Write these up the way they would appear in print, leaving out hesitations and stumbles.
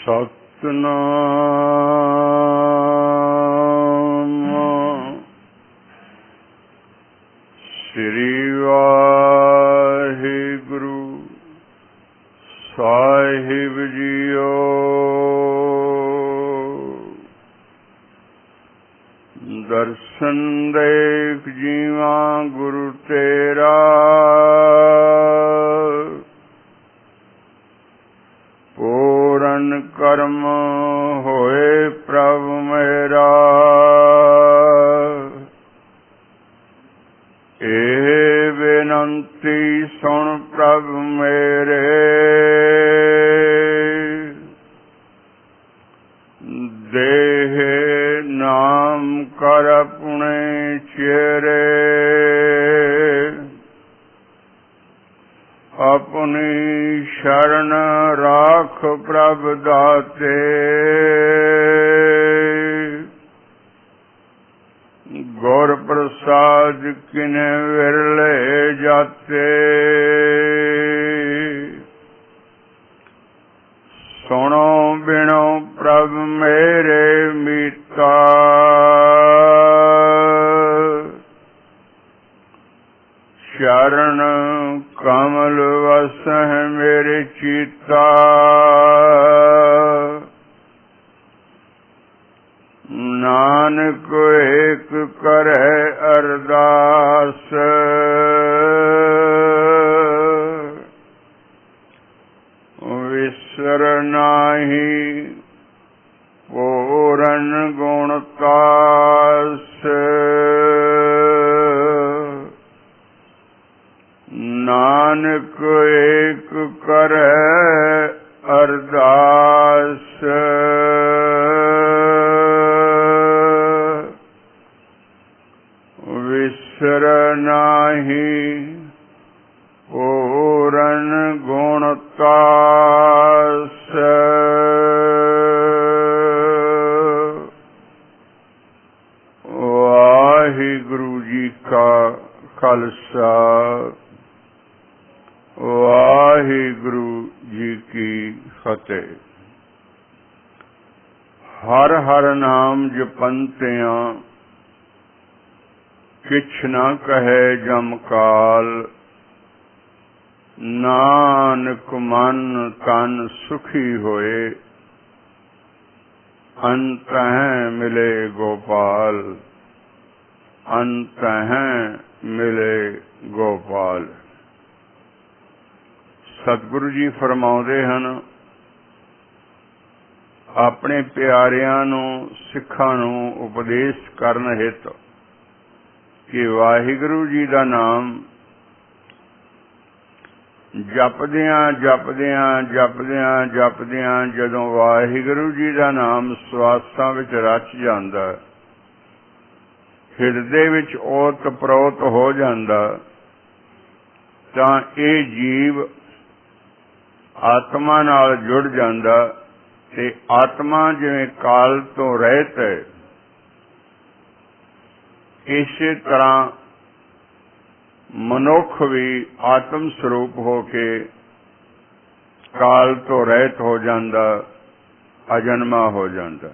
सतनाम श्री वाहिगुरु साहिब जीओ। दर्शन देख जीवा गुरु तेरा, पूरन कर्म होए प्रभु मेरा। ए बेनंती सुन प्रभु मेरे, देह नाम कर अपने चेरे। अपनी शरण राख प्रभ दाते, गुर प्रसाद किने विरले जाते। सुनो बिनो प्रभ मेरे मीता, चरण कमल वस है मेरे चिता। नानक एक करे अरदास, विसर नाही पूरन गुणतास। नानक एक करे अरदास, विसर नाही पूरन गुणतास। वाहिगुरु जी का खालसा, वाहिगुरु जी की फतेह। हर हर नाम जपंतियां, किछ न कहे जम काल। नानक मन तन सुखी होए, अंत मिले गोपाल। अंत मिले गोपाल। सतगुरु जी फरमाउंदे हन, अपने प्यारियां नूं सिखां नूं उपदेश करन हित कि वाहिगुरु जी दा नाम जपदियां जपदियां जपदियां जपदियां जदों वाहिगुरु जी दा नाम सवासां विच रच जांदा, हिरदे विच ओत प्रोत हो जांदा, तां इह जीव आत्मा नाल जुड़ जांदा ते आत्मा जिवें काल तो रहत है, इसे तरह मनुख भी आत्म स्वरूप होके काल तो रहत हो जांदा, अजन्मा हो जांदा।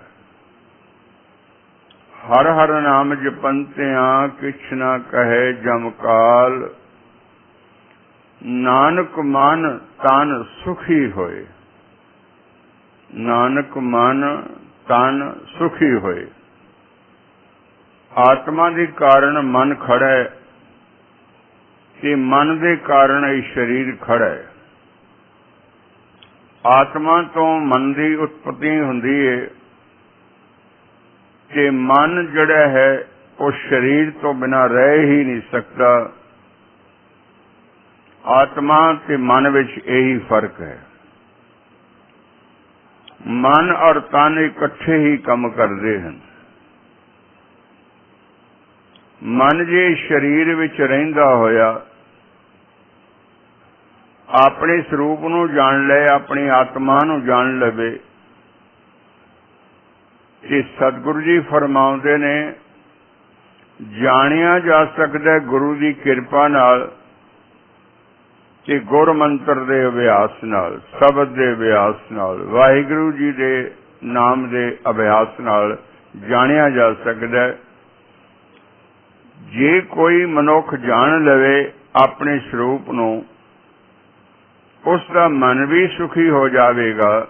हर हर नाम जपंतियां, किछ न कहे जम काल। नानक मन तन सुखी होए। नानक मन तन सुखी होए। आत्मा के कारण मन खड़ा है ते मन के कारण ये शरीर खड़ा है। आत्मा तो मन की उत्पत्ति हुंदी है कि मन जड़ा है वो शरीर तो बिना रह ही नहीं सकता। आत्मा ते मन विच यही फर्क है। मन और तन इकट्ठे ही काम करते हैं। मन जे शरीर विच रहिंदा होया अपने स्वरूप नूं जान ले, अपनी आत्मा नूं जान लवे, कि सतगुरु जी फरमाउंदे ने जानिया जा सकता गुरु की कृपा नाल ਤੇ ਗੁਰ ਮੰਤਰ ਦੇ ਅਭਿਆਸ ਨਾਲ, ਸ਼ਬਦ ਦੇ ਅਭਿਆਸ ਨਾਲ, ਵਾਹਿਗੁਰੂ ਜੀ ਦੇ ਨਾਮ ਦੇ ਅਭਿਆਸ ਨਾਲ ਜਾਣਿਆ ਜਾ ਸਕਦਾ ਹੈ। ਜੇ ਕੋਈ ਮਨੁੱਖ ਜਾਣ ਲਵੇ ਆਪਣੇ ਸਰੂਪ ਨੂੰ, ਉਸ ਦਾ ਮਨ ਵੀ ਸੁਖੀ ਹੋ ਜਾਵੇਗਾ,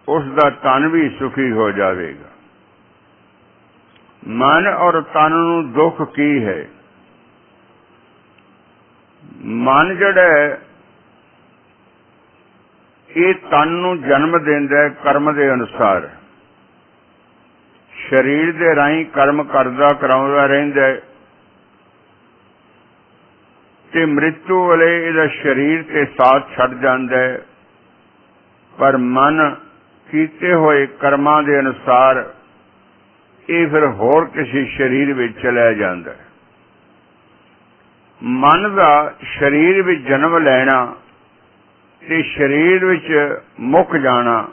ਉਸ ਦਾ ਤਨ ਵੀ ਸੁਖੀ ਹੋ ਜਾਵੇਗਾ। ਮਨ ਔਰ ਤਨ ਨੂੰ ਦੁੱਖ ਕੀ ਹੈ? ਮਨ ਜਿਹੜਾ ਹੈ ਇਹ ਤਨ ਨੂੰ ਜਨਮ ਦਿੰਦਾ ਹੈ ਕਰਮ ਦੇ ਅਨੁਸਾਰ। ਸਰੀਰ ਦੇ ਰਾਹੀਂ ਕਰਮ ਕਰਦਾ ਕਰਾਉਂਦਾ ਰਹਿੰਦਾ ਹੈ ਤੇ ਮ੍ਰਿਤੂ ਵੇਲੇ ਇਹਦਾ ਸਰੀਰ ਤੇ ਸਾਥ ਛੱਡ ਜਾਂਦਾ ਹੈ, ਪਰ ਮਨ ਕੀਤੇ ਹੋਏ ਕਰਮਾਂ ਦੇ ਅਨੁਸਾਰ ਇਹ ਫਿਰ ਹੋਰ ਕਿਸੇ ਸਰੀਰ ਵਿੱਚ ਚਲਾ ਜਾਂਦਾ ਹੈ। ਮਨ ਦਾ ਸਰੀਰ ਵਿੱਚ ਜਨਮ ਲੈਣਾ ਤੇ ਸਰੀਰ ਵਿੱਚ ਮੁੱਕ ਜਾਣਾ,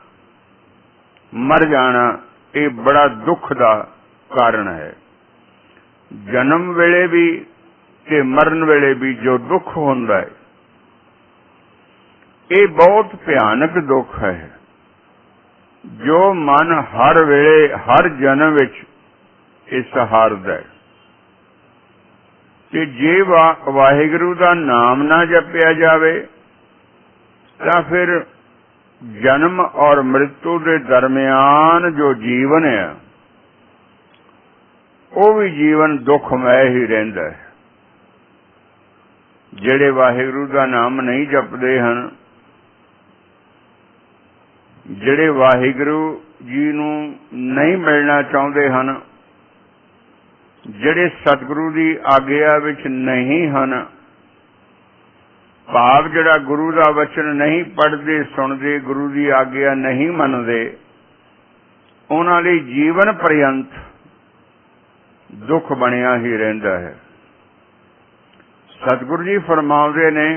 ਮਰ ਜਾਣਾ, ਇਹ ਬੜਾ ਦੁੱਖ ਦਾ ਕਾਰਨ ਹੈ। ਜਨਮ ਵੇਲੇ ਵੀ ਤੇ ਮਰਨ ਵੇਲੇ ਵੀ ਜੋ ਦੁੱਖ ਹੁੰਦਾ ਹੈ, ਇਹ ਬਹੁਤ ਭਿਆਨਕ ਦੁੱਖ ਹੈ, ਜੋ ਮਨ ਹਰ ਵੇਲੇ ਹਰ ਜਨਮ ਵਿੱਚ ਇਹ ਸਹਾਰਦਾ ਹੈ। ਕਿ ਜੇ ਵਾਹਿਗੁਰੂ ਦਾ ਨਾਮ ਨਾ ਜਪਿਆ ਜਾਵੇ ਤਾਂ ਫਿਰ ਜਨਮ ਔਰ ਮ੍ਰਿਤੂ ਦੇ ਦਰਮਿਆਨ ਜੋ ਜੀਵਨ ਹੈ ਉਹ ਵੀ ਜੀਵਨ ਦੁੱਖਮय ਹੀ ਰਹਿੰਦਾ ਹੈ। ਜਿਹੜੇ ਵਾਹਿਗੁਰੂ ਦਾ ਨਾਮ ਨਹੀਂ ਜਪਦੇ ਹਨ, ਜਿਹੜੇ ਵਾਹਿਗੁਰੂ ਜੀ ਨੂੰ ਨਹੀਂ ਮਿਲਣਾ ਚਾਹੁੰਦੇ ਹਨ, ਜਿਹੜੇ ਸਤਿਗੁਰੂ ਦੀ ਆਗਿਆ ਵਿੱਚ ਨਹੀਂ ਹਨ, ਭਾਵ ਜਿਹੜਾ ਗੁਰੂ ਦਾ ਵਚਨ ਨਹੀਂ ਪੜ੍ਹਦੇ ਸੁਣਦੇ, ਗੁਰੂ ਦੀ ਆਗਿਆ ਨਹੀਂ ਮੰਨਦੇ, ਉਹਨਾਂ ਲਈ ਜੀਵਨ ਪਰਯੰਤ ਦੁੱਖ ਬਣਿਆ ਹੀ ਰਹਿੰਦਾ ਹੈ। ਸਤਿਗੁਰੂ ਜੀ ਫਰਮਾਉਂਦੇ ਨੇ,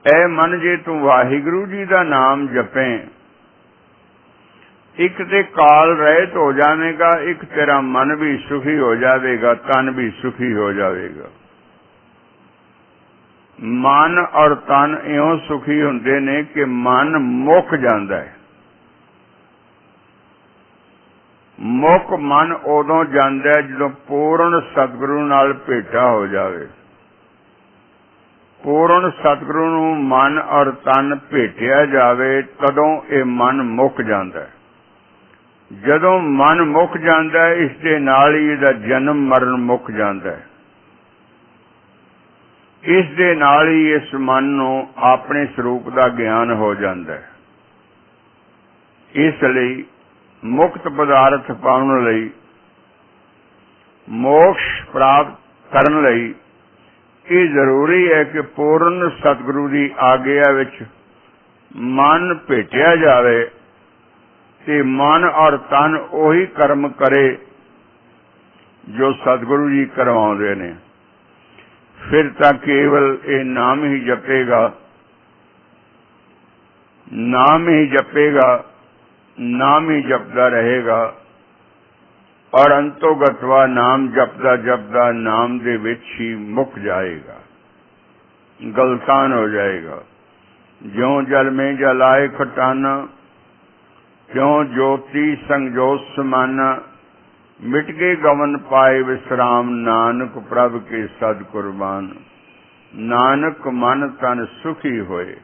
ਐ ਮਨ ਜੇ ਤੂੰ ਵਾਹਿਗੁਰੂ ਜੀ ਦਾ ਨਾਮ ਜਪੇ, ਇੱਕ ਤੇ ਕਾਲ ਰਹਿਤ ਹੋ ਜਾਵੇਗਾ, ਇੱਕ ਤੇਰਾ ਮਨ ਵੀ ਸੁਖੀ ਹੋ ਜਾਵੇਗਾ, ਤਨ ਵੀ ਸੁਖੀ ਹੋ ਜਾਵੇਗਾ। ਮਨ ਔਰ ਤਨ ਇਉਂ ਸੁਖੀ ਹੁੰਦੇ ਨੇ ਕਿ ਮਨ ਮੁੱਕ ਜਾਂਦਾ ਹੈ। ਮੁੱਕ ਮਨ ਉਦੋਂ ਜਾਂਦਾ ਹੈ ਜਦੋਂ ਪੂਰਨ ਸਤਿਗੁਰੂ ਨਾਲ ਭੇਟਾ ਹੋ ਜਾਵੇ। ਪੂਰਨ ਸਤਿਗੁਰੂ ਨੂੰ ਮਨ ਔਰ ਤਨ ਭੇਟਿਆ ਜਾਵੇ, ਤਦੋਂ ਇਹ ਮਨ ਮੁੱਕ ਜਾਂਦਾ ਹੈ। ਜਦੋਂ ਮਨ ਮੁੱਕ ਜਾਂਦਾ ਹੈ, ਇਸ ਦੇ ਨਾਲ ਹੀ ਇਹਦਾ ਜਨਮ ਮਰਨ ਮੁੱਕ ਜਾਂਦਾ ਹੈ। ਇਸ ਦੇ ਨਾਲ ਹੀ ਇਸ ਮਨ ਨੂੰ ਆਪਣੇ ਸਰੂਪ ਦਾ ਗਿਆਨ ਹੋ ਜਾਂਦਾ ਹੈ। ਇਸ ਲਈ ਮੁਕਤ ਪਦਾਰਥ ਪਾਉਣ ਲਈ, ਮੋਕਸ਼ ਪ੍ਰਾਪਤ ਕਰਨ ਲਈ ਇਹ ਜ਼ਰੂਰੀ ਹੈ ਕਿ ਪੂਰਨ ਸਤਿਗੁਰੂ ਦੀ ਆਗਿਆ ਵਿੱਚ ਮਨ ਭੇਟਿਆ ਜਾਵੇ ਤੇ ਮਨ ਔਰ ਤਨ ਉਹੀ ਕਰਮ ਕਰੇ ਜੋ ਸਤਿਗੁਰੂ ਜੀ ਕਰਵਾਉਂਦੇ ਨੇ। ਫਿਰ ਤਾਂ ਕੇਵਲ ਇਹ ਨਾਮ ਹੀ ਜਪੇਗਾ, ਨਾਮ ਹੀ ਜਪੇਗਾ, ਨਾਮ ਹੀ ਜਪਦਾ ਰਹੇਗਾ ਔਰ ਅੰਤੋਗਤਵਾ ਨਾਮ ਜਪਦਾ ਜਪਦਾ ਨਾਮ ਦੇ ਵਿੱਚ ਹੀ ਮੁੱਕ ਜਾਏਗਾ, ਗਲਤਾਨ ਹੋ ਜਾਏਗਾ। ਜਿਉਂ ਜਲ ਮੇਂ ਜਲਾਏ ਖਟਾਨਾ, ਕਿਉਂ ਜੋਤੀ ਸੰਜੋਤ ਸਮਾਨਾ, ਮਿਟ ਕੇ ਗਵਨ ਪਾਏ ਵਿਸਰਾਮ, ਨਾਨਕ ਪ੍ਰਭ ਕੇ ਸਦ ਕੁਰਬਾਨ। ਨਾਨਕ ਮਨ ਤਨ ਸੁਖੀ ਹੋਏ,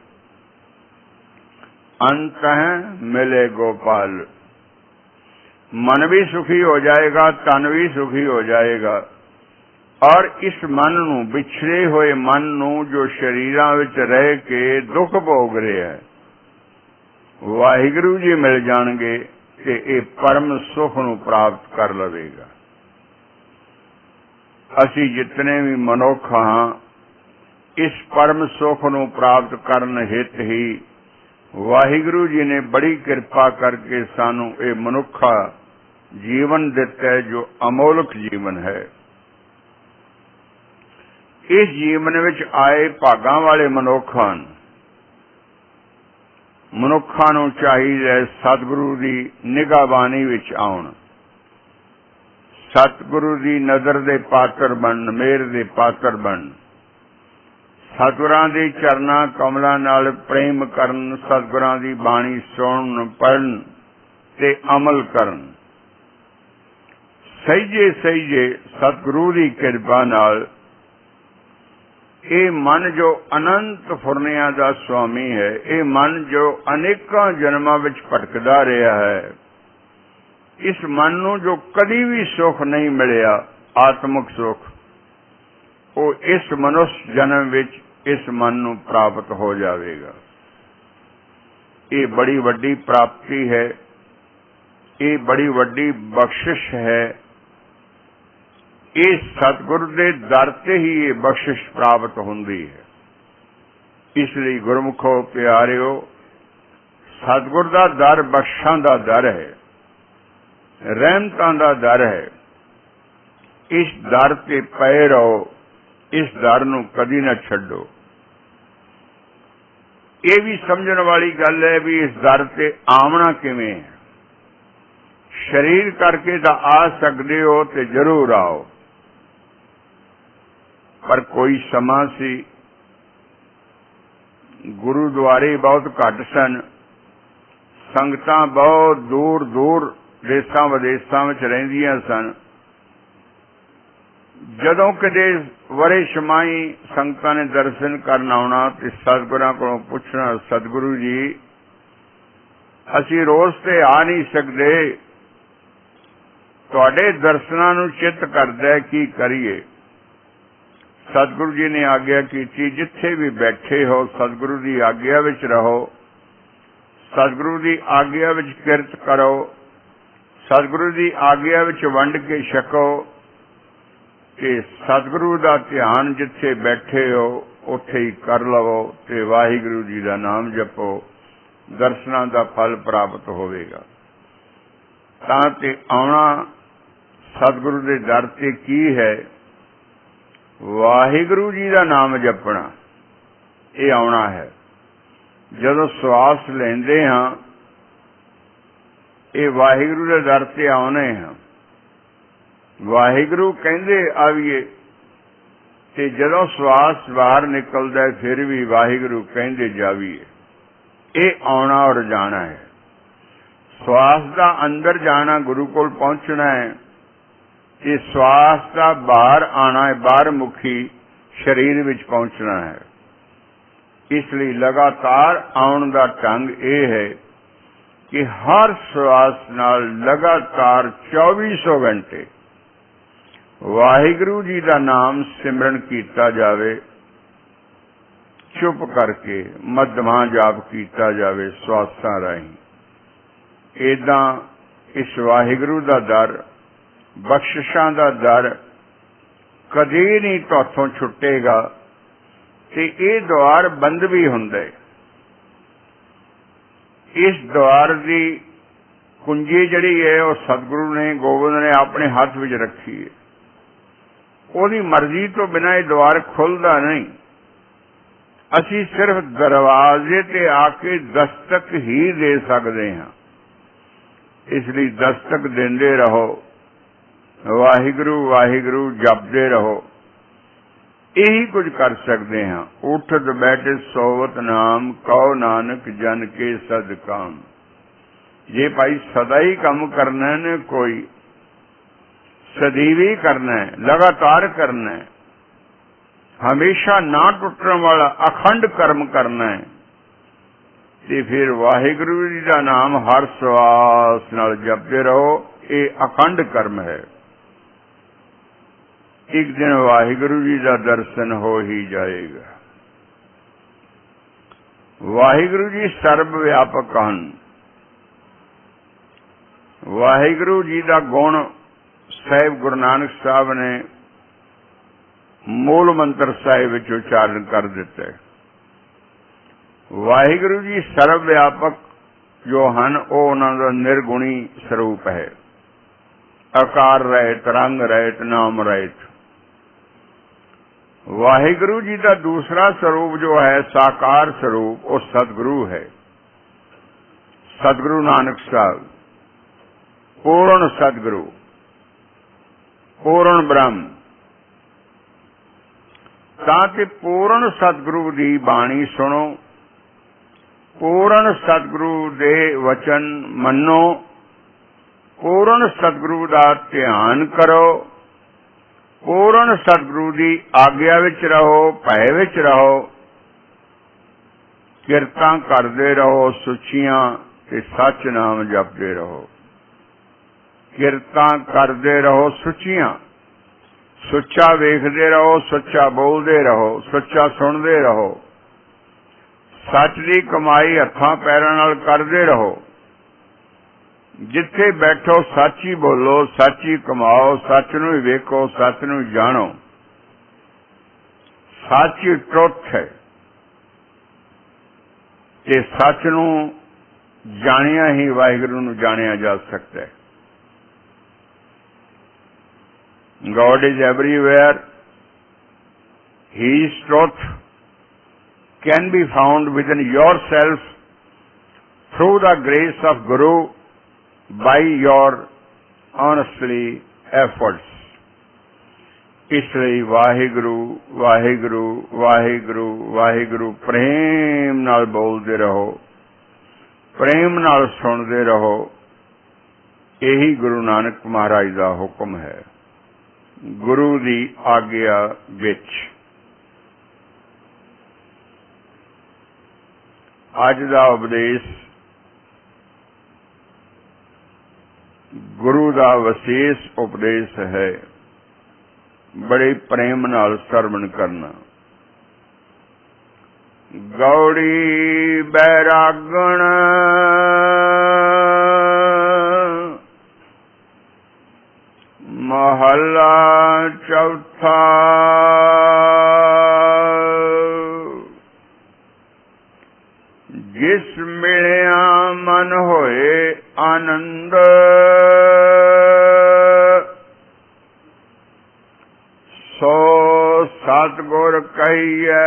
ਅੰਤ ਮਿਲੇ ਗੋਪਾਲ। मन भी सुखी हो जाएगा, तन भी सुखी हो जाएगा और इस मन नू, बिछड़े हुए मन नू जो शरीरां विच रह के दुख भोग रहा है, वाहिगुरू जी मिल जाणगे ते ये परम सुख नू प्राप्त कर लवेगा। असी जितने भी मनुख हाँ, इस परम सुख नू प्राप्त करन हित ही वाहिगुरू जी ने बड़ी कृपा करके सानू ये मनुखा जीवन दिता है, जो अमोलक जीवन है। इस जीवन विच आए भागां वाले मनुख हन। मनुखा नू चाहिए सतगुरु की निगाहबानी विच आउण, सतगुरु की नज़र दे पात्र बन, मेहर दे पात्र बन, सतगुरां दे चरना कमलां नाल प्रेम करन, सतगुरां दी बाणी सुणन पढ़न ते अमल करन। सहीजे सहीजे सतगुरु दी किरपा नाल ये मन जो अनंत फुरनियां दा स्वामी है, ये मन जो अनेकां जन्मां विच भटकदा रहा है, इस मन नूं जो कदी भी सुख नहीं मिलिया, आत्मक सुख, वो इस मनुष्य जन्म विच इस मन नूं प्राप्त हो जाएगा। ये बड़ी वड्डी प्राप्ति है, ये बड़ी वड्डी बख्शिश है। इस सतगुरु दे दर ते ही ये बख्शिश प्राप्त होंदी है। इसलिए गुरमुखो प्यारिओ, सतगुर दा दर बख्शां दा दर है, रहमतां दा दर है। इस दर ते पए रहो, इस दर नूं कदी ना छड्डो। ये भी समझण वाली गल है भी इस दर ते आमना किवें है। शरीर करके तां आ सकदे हो ते जरूर आओ, पर कोई समा सी गुरुद्वारे बहुत घट सन, संगतां बहुत दूर दूर देसां विदेसां विच रहिंदियां सन। जदों किते वरे छमाही संगतां ने दर्शन करन आउणा ते सतगुरां कोलों पुछना, सतगुरु जी असीं रोज ते आ नहीं सकदे, तुहाडे दर्शनां नूं चित्त करदा है, की करिए? सतगुरु जी ने आग्या कीती, जिथे भी बैठे हो सतगुरु की आग्या विच रहो, सतगुरु की आग्या विच किरत करो, सतगुरु की आग्या विच वंड के छको, कि सतगुरु का ध्यान जिथे बैठे हो उथे ही कर लवो ते वाहिगुरु जी का नाम जपो, दर्शनां का फल प्राप्त होवेगा। तां ते आउणा सतगुरु के दर ते की है? वाहिगुरु जी का नाम जपना, ये आउणा है। जदों श्वास लेंदे हां, ये वाहिगुरु के दर ते आउणे हां। वाहिगुरु कहंदे आवीए ते जदों श्वास बाहर निकलदा है फिर भी वाहिगुरु कहंदे जावीए। ये आउणा और जाना है। श्वास का अंदर जाना, गुरु कोल पहुंचना है। ये श्वास का बाहर आना है, बाहर मुखी शरीर विच पहुंचना है। इसलिए लगातार आउण दा ढंग ये है कि हर श्वास नाल लगातार 2400 घंटे वाहिगुरु जी का नाम सिमरन कीता जावे, चुप करके मध्यमा जाप कीता जावे श्वासां राहीं। इदां इस वाहिगुरु का दर, बख्शिशां दा दर कदी नहीं तुहाथों छुटेगा ते ये द्वार बंद भी हुंदा है। इस द्वार की कुंजी जिहड़ी है वो सतगुरु ने, गोबिंद ने अपने हाथ विच रखी है। ओदी मर्जी तो बिना ये द्वार खुलदा नहीं। असी सिर्फ दरवाजे ते आके दस्तक ही दे सकते हैं। इसलिए दस्तक देंदे रहो, वाहिगुरु वाहिगुरु जपदे रहो, यही कुछ कर सकते हैं। उठत बैठे सोवत नाम, कहो नानक जन के सदकाम। जे भाई सदा ही काम करना है ने, कोई सदैवी करना है, लगातार करना है, हमेशा ना टुटने वाला अखंड कर्म करना है, ते फिर वाहिगुरु जी का नाम हर श्वास नाल जपते रहो। ये अखंड कर्म है। एक दिन वाहिगुरु जी का दर्शन हो ही जाएगा। वाहिगुरु जी सर्व व्यापक हैं। वाहिगुरु जी का गुण साहिब गुरु नानक साहब ने मूल मंत्र साहिब विच उच्चारण कर दिता है। वाहिगुरु जी सर्व व्यापक जो हैं, वो उन्हां दा निर्गुणी स्वरूप है। आकार रहित, रंग रहित, नाम रहित। वाहिगुरु जी का दूसरा स्वरूप जो है साकार स्वरूप, वो सतगुरु है। सतगुरु नानक साहब पूर्ण सतगुरु, पूर्ण ब्रह्म। ਤਾਂ ਤੇ ਪੂਰਨ ਸਤਿਗੁਰੂ ਦੀ ਬਾਣੀ ਸੁਣੋ, ਪੂਰਨ ਸਤਿਗੁਰੂ ਦੇ ਵਚਨ ਮੰਨੋ, ਪੂਰਨ ਸਤਿਗੁਰੂ ਦਾ ਧਿਆਨ ਕਰੋ, ਪੂਰਨ ਸਤਿਗੁਰੂ ਦੀ ਆਗਿਆ ਵਿੱਚ ਰਹੋ, ਭੈ ਵਿੱਚ ਰਹੋ, ਕਿਰਤਾਂ ਕਰਦੇ ਰਹੋ ਸੁੱਚੀਆਂ ਤੇ ਸੱਚ ਨਾਮ ਜਪਦੇ ਰਹੋ। ਕਿਰਤਾਂ ਕਰਦੇ ਰਹੋ ਸੁੱਚੀਆਂ, ਸੁੱਚਾ ਵੇਖਦੇ ਰਹੋ, ਸੁੱਚਾ ਬੋਲਦੇ ਰਹੋ, ਸੁੱਚਾ ਸੁਣਦੇ ਰਹੋ, ਸੱਚ ਦੀ ਕਮਾਈ ਹੱਥਾਂ ਪੈਰਾਂ ਨਾਲ ਕਰਦੇ ਰਹੋ। ਜਿੱਥੇ ਬੈਠੋ ਸੱਚ ਹੀ ਬੋਲੋ, ਸੱਚ ਹੀ ਕਮਾਓ, ਸੱਚ ਨੂੰ ਹੀ ਵੇਖੋ, ਸੱਚ ਨੂੰ ਹੀ ਜਾਣੋ। ਸੱਚ ਹੀ ਟੁੱਟ ਹੈ ਤੇ ਸੱਚ ਨੂੰ ਜਾਣਿਆ ਹੀ ਵਾਹਿਗੁਰੂ ਨੂੰ ਜਾਣਿਆ ਜਾ ਸਕਦਾ ਹੈ। God is everywhere. His truth can be found within yourself through the grace of Guru by your honestly efforts. ਇਸ ਲਈ ਵਾਹਿਗੁਰੂ ਵਾਹਿਗੁਰੂ ਵਾਹਿਗੁਰੂ ਵਾਹਿਗੁਰੂ ਪ੍ਰੇਮ ਨਾਲ ਬੋਲਦੇ ਰਹੋ, ਪ੍ਰੇਮ ਨਾਲ ਸੁਣਦੇ ਰਹੋ। ਇਹੀ ਗੁਰੂ ਨਾਨਕ ਮਹਾਰਾਜ ਦਾ ਹੁਕਮ ਹੈ, ਗੁਰੂ ਦੀ ਆਗਿਆ ਵਿੱਚ। ਅੱਜ ਦਾ ਉਪਦੇਸ਼ ਗੁਰੂ ਦਾ ਵਿਸ਼ੇਸ਼ ਉਪਦੇਸ਼ ਹੈ। ਬੜੇ ਪ੍ਰੇਮ ਨਾਲ ਸਰਵਣ ਕਰਨਾ। ਗੌੜੀ ਬੈਰਾਗਣ ਮਹੱਲਾ ਚੌਥਾ। ਜਿਸ ਮਿਲਿਆ ਮਨ ਹੋਏ ਆਨੰਦ, ਸੋ ਸਤਿਗੁਰ ਕਹੀਐ।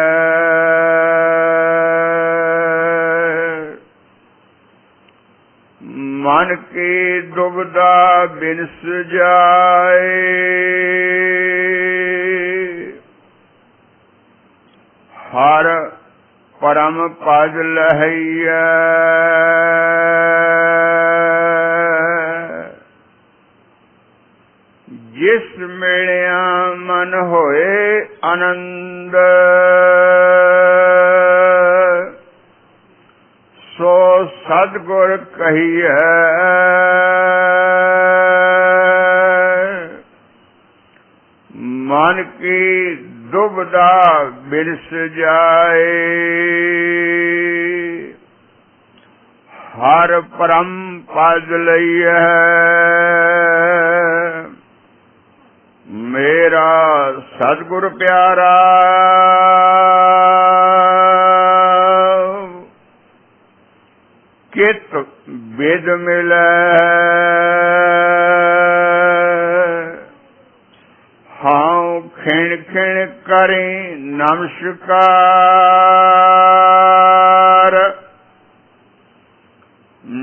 ਮਨ ਕੀ ਦੁਬਿਧਾ ਬਿਨਸ ਜਾਏ, ਹਰ ਪਰਮ ਪਦ ਲਹਈਐ। ਜਿਸ ਮਿਲਿਆ ਮਨ ਹੋਏ ਆਨੰਦ, ਸੋ ਸਤਿਗੁਰ ਕਹੀਐ। ਮਨ ਕੀ ਦੁਬਿਧਾ ਬਿਨਸ ਜਾਏ, ਹਰ ਪਰਮ ਪਦ ਲਈਐ। ਮੇਰਾ ਸਤਿਗੁਰ ਪਿਆਰਾ, ਕਿਤ ਬਿਦ ਮਿਲੈ। ਹਾਂ ਖਿਣ ਖਿਣ ਕਰੇ ਨਮਸਕਾਰ,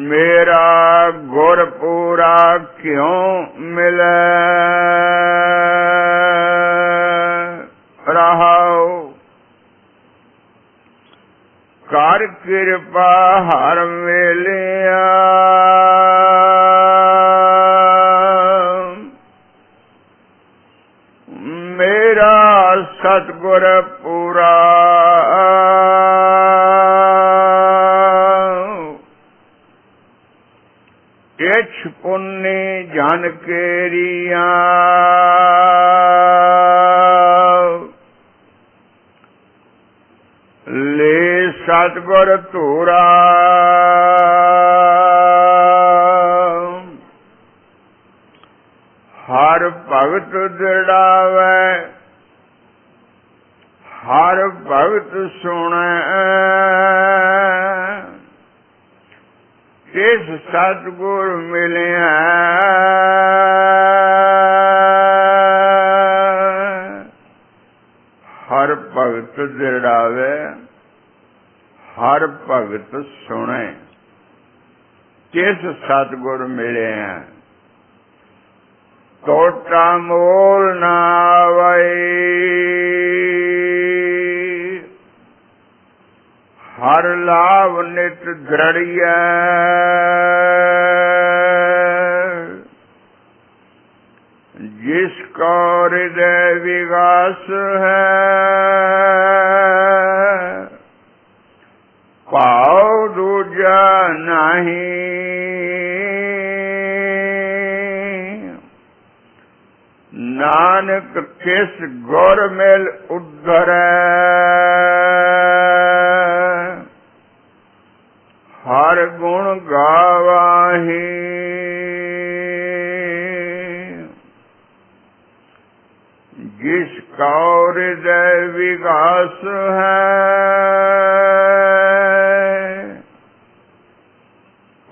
ਮੇਰਾ ਗੁਰ ਪੂਰਾ ਕਿਉਂ ਮਿਲੈ। ਰਹਾਉ ਕਰ ਕਿਰਪਾ ਹਰ ਵੇਲਿਆ, ਮੇਰਾ ਸਤਿਗੁਰ ਪੂਰਾ। ਇਛ ਪੁੰਨੇ ਜਨ ਕੇਰੀਆਂ, ਲੈ ਸਤਿਗੁਰ ਧੂਰਾ। ਹਰ ਭਗਤ ਦ੍ਰਿੜਾਵੈ, ਹਰ ਭਗਤ ਸੁਣੈ। ਤਿਸ ਸਤਿਗੁਰ ਮਿਲਿਆ, ਹਰ ਭਗਤ ਦ੍ਰਿੜਾਵੇ, ਹਰ ਭਗਤ ਸੁਣੇ। ਤਿਸ ਸਤਿਗੁਰ ਮਿਲਿਆ, ਟੋਟਾ ਮੋਲ ਨਾ ਆਵੈ। हर लाभ नित दृढ़िया, जिसका हृदय विकास है, पाओ दूजा नहीं। नानक किस गुर मिल उद्धरै, हर गुण गावाही। जिसका हृदय विकास है,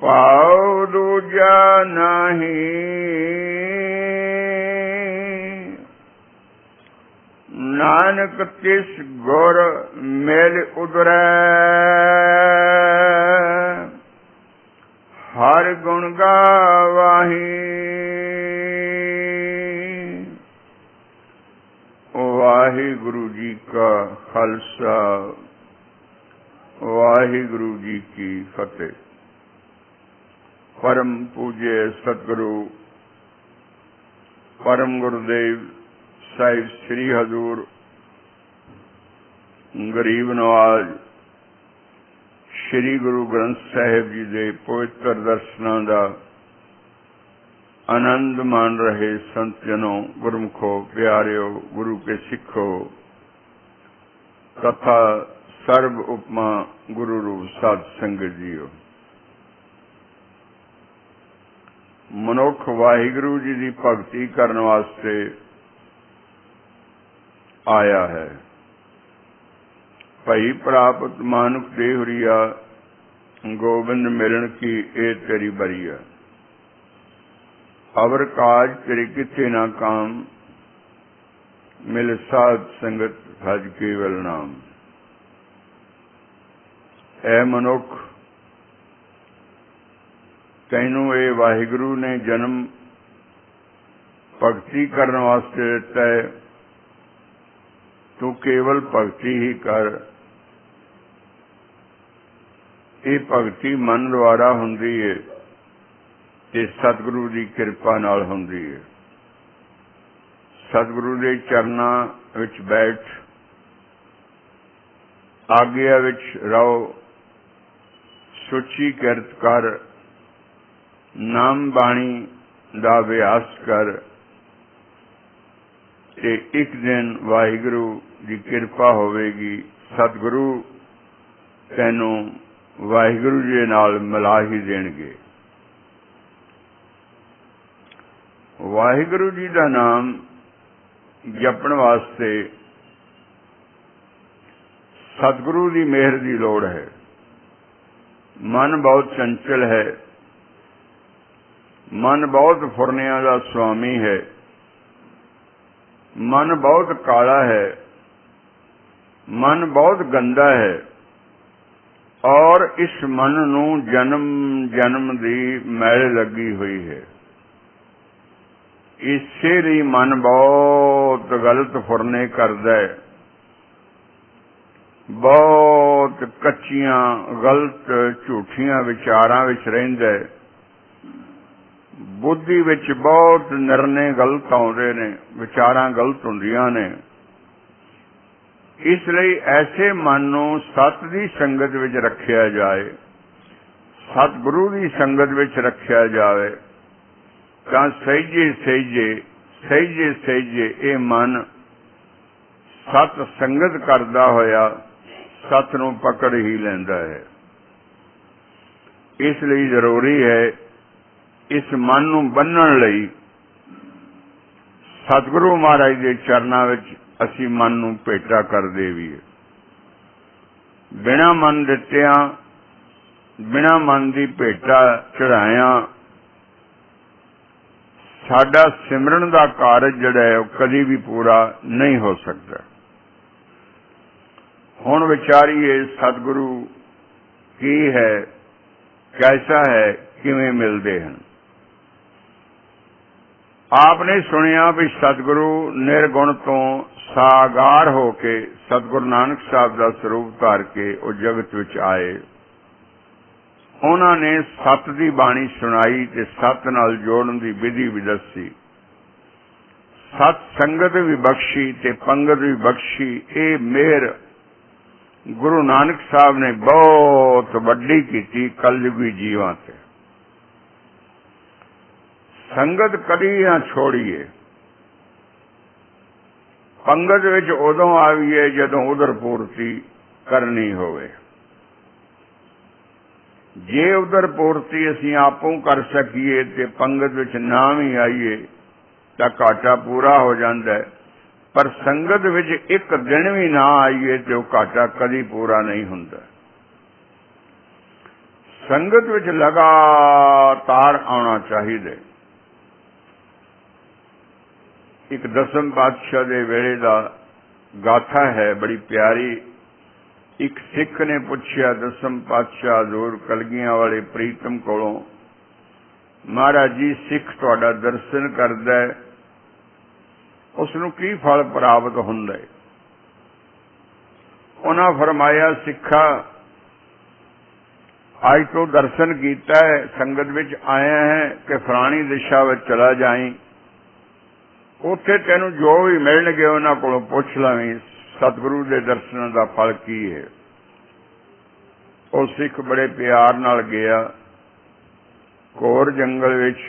पाओ दूजा नहीं। नानक तिस गुर मिल उदरै, हर गुण गावाही। वाहिगुरु जी का खालसा, वाहिगुरु जी की फतेह। परम पूज्य सतगुरु परम गुरुदेव साहिब श्री हजूर गरीब नवाज श्री गुरु ग्रंथ साहिब जी के पवित्र दर्शनों का आनंद मान रहे संत जनों, गुरमुखो, प्यारियो, गुरु के सिखो तथा सर्व उपमा गुरु रूप साध संगत जीओ। मनुख वाहिगुरु जी की भगती करने वास्ते आया है। भई प्राप्त मानुख देहुरिया, गोबिंद मिलन की ए तेरी बरिया। अवर काज तेरे किथे ना काम, मिल साध संगत भज केवल नाम। ऐ मनुख, तैनू ए वाहिगुरु ने जन्म भगती करने वास्ते दिता है। तू केवल भगती ही कर। ये भगती मन द्वारा हुंदी है ते सतगुरु की कृपा नाल हुंदी है। सतगुरु के चरनां विच बैठ, आग्या विच रहो, सुची किरत कर, नाम बाणी दा अभ्यास कर, ते एक दिन वाहिगुरु की कृपा होवेगी। सतगुरु तैनू वाहिगुरु जी नाल मिला ही देणगे। वाहिगुरु जी का नाम जपण वास्ते सतगुरु की मेहर की लोड़ है। मन बहुत चंचल है, मन बहुत फुरनिया का स्वामी है, मन बहुत काला है, मन बहुत गंदा है, और इस मन नू जन्म जन्म की मैल लगी हुई है। इसे लिए मन बहुत गलत फुरने करदा है, बहुत कच्चियां गलत झूठियां विचारां विच रहिंदा है। बुद्धि विच बहुत निर्णय गलत आउंदे ने, विचारां गलत हुंदियां ने। इसलिए ऐसे मन नू सत दी संगत विच रखिया जाए, सतगुरु दी संगत विच रखिया जाए, तां सहजे सहजे सहजे सहजे ये मन सत संगत करदा होया सत नू पकड़ ही लैंदा है। इसलिए जरूरी है इस मन नू बन्नण लई सतगुरु महाराज के चरनां विच असी मन नू भेटा कर देवीए। बिना मन दित्तियां, बिना मन की भेटा चढ़ाया साडा सिमरन का कारज जिहड़ा है वह कदी भी पूरा नहीं हो सकता। हुण विचारीए सतगुरु की है, कैसा है, किवें मिलदे हन। आपने सुनिया भी सतगुरु निर्गुण तो सागार होके सतगुरु नानक साहब का स्वरूप धार के वो जगत विच आए। उन्होंने सत की बाणी सुनाई ते सत नाल जोड़न की विधि भी दसी। सत संगत भी बख्शी ते पंगत भी बख्शी। ये मेहर गुरु नानक साहब ने बहुत वड्डी की कलयुगी जीवां ते। संगत कदी ना छोड़िए। पंगत विच उदों आवीए जदों उदर पूर्ति करनी होवे। जे उदर पूर्ति असीं आपों कर सकीए ते पंगत विच ना भी आईए तां घाटा पूरा हो जांदा है। पर संगत विच एक दिन भी ना आईए तो घाटा कदी पूरा नहीं हुंदा। संगत विच लगातार आना चाहिए। एक दसम पातशाह दे वेले दा गाथा है बड़ी प्यारी। एक सिख ने पूछया दसम पातशाह हजूर कलगियां वाले प्रीतम कोलों, महाराज जी सिख तुहाडा दर्शन करदा है उसनूं की फल प्राप्त हुंदा है? उन्हां फरमाया सिखा अज तो दर्शन कीता है, संगत विच आया है कि फलानी दिशा विच चला जाई, उत्थे तैनूं जो भी मिलणगे उन्हां कोलों पुछ लवीं सतगुरु दे दर्शनां दा फल की है। वो सिख बड़े प्यार नाल गया। घोर जंगल विच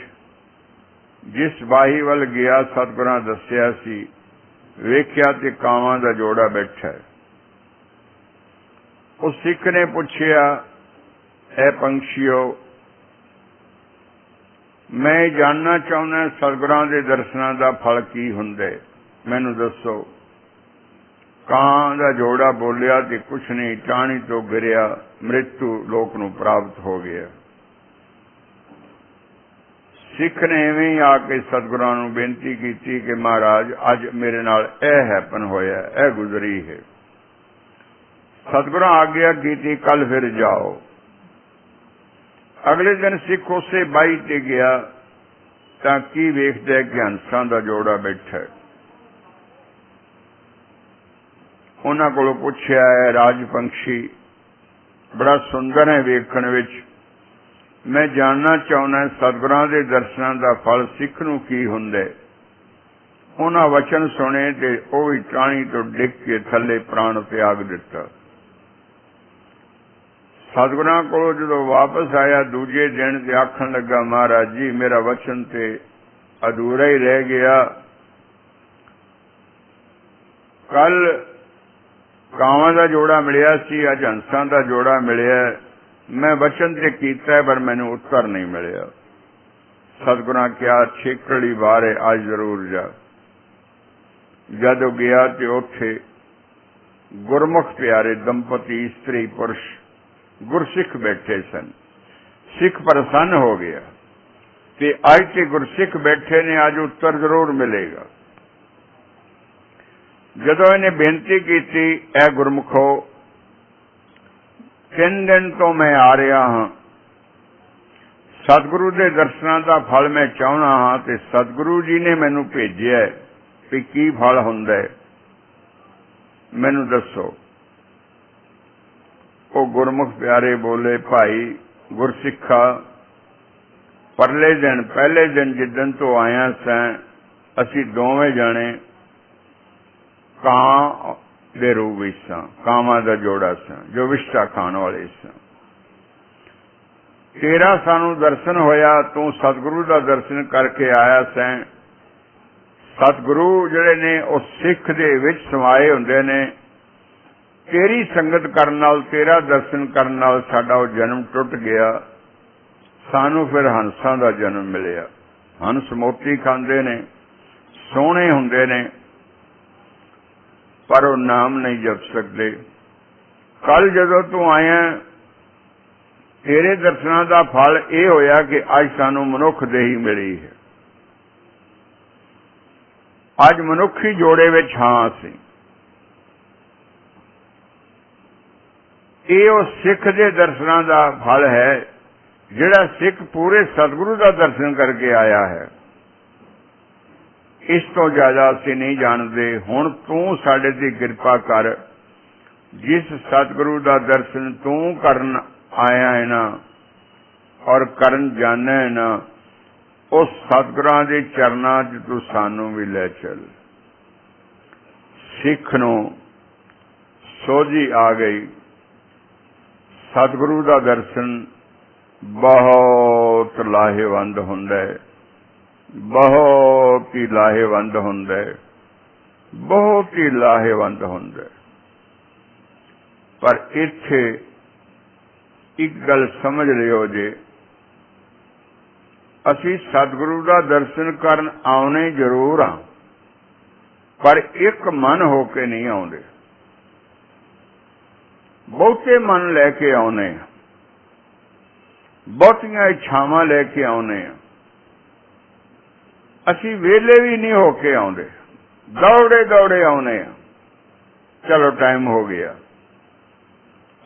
जिस बाही वल गया सतगुरां दस्सिया सी, वेख्या ते कावां दा जोड़ा बैठा है। उस सिख ने पूछया, ऐ पंछियो मैं जानना चाहुंदा सतगुरां दे दर्शनां दा फल की हुंदा है, मैनूं दसो। कां दा जोड़ा बोलिया कि कुछ नहीं, टाणी तो गिरिया मृत्यु लोक नूं प्राप्त हो गया। सिख ने इवें ही आके सतगुरां नूं बेनती की कि महाराज अज मेरे नाल यह हैपन होया, यह गुजरी है। सतगुरां आग्या की कल फिर जाओ। अगले दिन सिख उसे बाई ते गया तां की वेखदा कि हंसां दा जोड़ा बैठा है। उन्हां कोलों पुछया है राजपंछी बड़ा सुंदर है वेखण विच, मैं जानना चाहुंदा सतगुरां दे दर्शनां दा फल सिख नूं की हुंदा है। उन्हां वचन सुने ते ओह भी टाणी तो डिग के थल्ले प्राण त्याग दिता। सतगुरां कोलों जदों वापस आया दूजे दिन ते आखण लगा, महाराज जी मेरा वचन ते अधूरा ही रह गया। कल कावां दा जोड़ा मिलिया सी, अज हंसां दा जोड़ा मिलिया। मैं वचन ते कीता पर मैनूं उत्तर नहीं मिलिया। सतगुरां क्या छेकड़ी बार है अज जरूर जा। जदों गया ते उत्थे गुरमुख प्यारे दंपति स्त्री पुरुष गुरसिख बैठे सन। सिख प्रसन्न हो गया कि अज ते गुरसिख बैठे ने, अज उत्तर जरूर मिलेगा। जदों इन्हें बेनती की, ऐ गुरमुखो 3 दिन तो मैं आ रहा हाँ, सतगुरु दे दर्शनां दा फल मैं चाहना हाँ ते सतगुरु जी ने मैनू भेजिया है कि की फल हुंदा है, मैनू दसो। वो गुरमुख प्यारे बोले, भाई गुरसिखा परले दिन पहले दिन जिदन तो आया सैं असी दोवें जाने कां दे रूप विच सां, कावां दा जोड़ा सां जो विष्टा खाण वाले सां। तेरा सानू दर्शन होया, तू सतगुरु दा दर्शन करके आया सैं। सतगुरु जिहड़े ने उस सिख दे विच समाए हुंदे ने। तेरी संगत करन नाल, तेरा दर्शन करन नाल साडा वो जन्म टुट गया। सानू फिर हंसां दा जन्म मिलिया। हंस मोती खांदे ने, सोहणे हुंदे ने, पर वो नाम नहीं जप सकते। कल जदों तू आया तेरे दर्शनां दा फल यह होया कि अज सानू मनुख देही मिली है। अज मनुखी जोड़े विच हां असीं। ये सिख दे दर्शनां दा फल है जिहड़ा सिख पूरे सतगुरु दा दर्शन करके आया है। इस तो ज्यादा असीं नहीं जानते। हुण तू साडे ते कृपा कर, जिस सतगुरु दा दर्शन तू करन आया है ना और करन जाना है ना, उस सतगुरां दे चरनां च तू सानू भी लै चल। सिख नूं सोझी आ गई। सतगुरु दा दर्शन बहुत लाहेवंद हुंदा है, बहुत ही लाहेवंद हुंदा है, बहुत ही लाहेवंद हुंदा है। पर इत्थे एक गल समझ लियो जे, असी सतगुरु दा दर्शन करन आउणे जरूर हाँ, पर एक मन होके नहीं आउंदे। बहुते मन लैके आउने, बहुतियां इच्छावां लैके आउने, असी वेले भी नहीं होके आउंदे, दौड़े दौड़े आउने। चलो टाइम हो गया,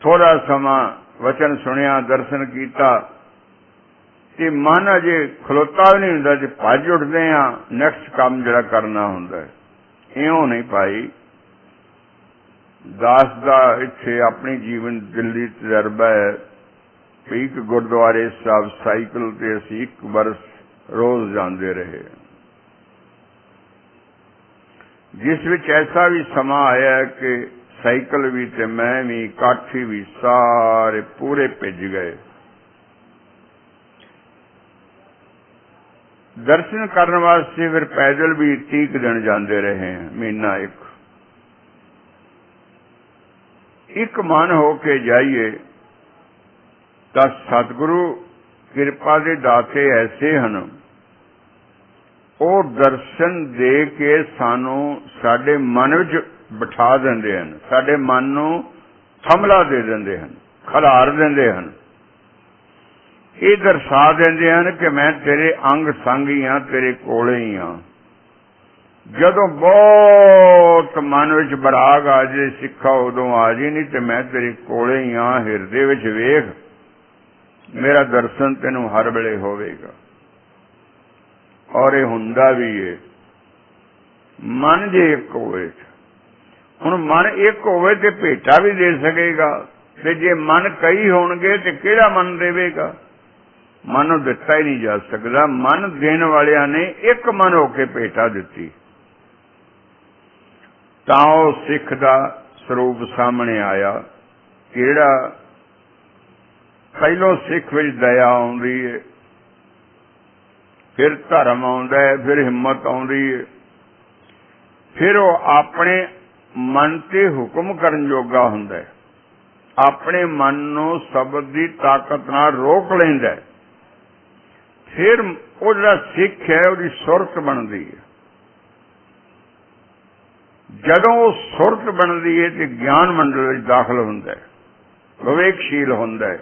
थोड़ा समा वचन सुनिया, दर्शन किया, ते मन अजे खलोता भी नहीं हुंदा, जे भज उठदे आ नैक्सट काम जिहड़ा करना हुंदा है। इउं नहीं पाई। दास दा इत्थे अपनी जीवन दिल्ली तजर्बा है। एक गुरुद्वारे साहब साइकिल ते असीं 1 बरस रोज जांदे रहे, जिस विच ऐसा भी समा आया कि साइकिल भी ते मैं भी, काठी भी, सारे पूरे भिज गए। दर्शन करने वास्ते फिर पैदल भी 30 दिन जाते रहे हैं, महीना एक मन होके जाइए तो सतगुरु कृपा के दाते ऐसे हैं, वो दर्शन दे के सानू साडे मन विच बिठा देंदे हन, साडे मन नू थमला दे देंदे हन, खलार देंदे हन। ये दर्शा देंदे हन कि मैं तेरे अंग संग ही हाँ, तेरे कोले ही हाँ। जदों बहुत मन विच बराग आ जाए सिखा, उदों आ जी, नहीं तो मैं तेरे कोले ही हाँ, हिरदे विच वेख, मेरा दर्शन तेनू हर वेले होवेगा। और ये हुंदा भी है। मन जे एक होवे, हुण मन एक होवे ते भेटा भी दे सकेगा, ते जे मन कई होणगे ते किहड़ा मन देवेगा? मन नूं दिता ही नहीं जा सकता। मन देण वालियां ने एक मन होके भेटा दिती, तां ओह सिख दा स्वरूप सामने आया। किहड़ा? पहलों सिख विच दया आउंदी है, फिर धर्म आउंदा है, फिर हिम्मत आउंदी है, फिर वह अपने मन ते हुक्म करन जोगा हुंदा है, अपने मन नूं शब्द दी ताकत नाल रोक लैंदा है। फिर वो जिहड़ा सिख है उसकी सुरत बनती है। जदों वो सुरत बनती है तो ज्ञान मंडल में दाखिल होंदा है, विवेकशील होंदा है।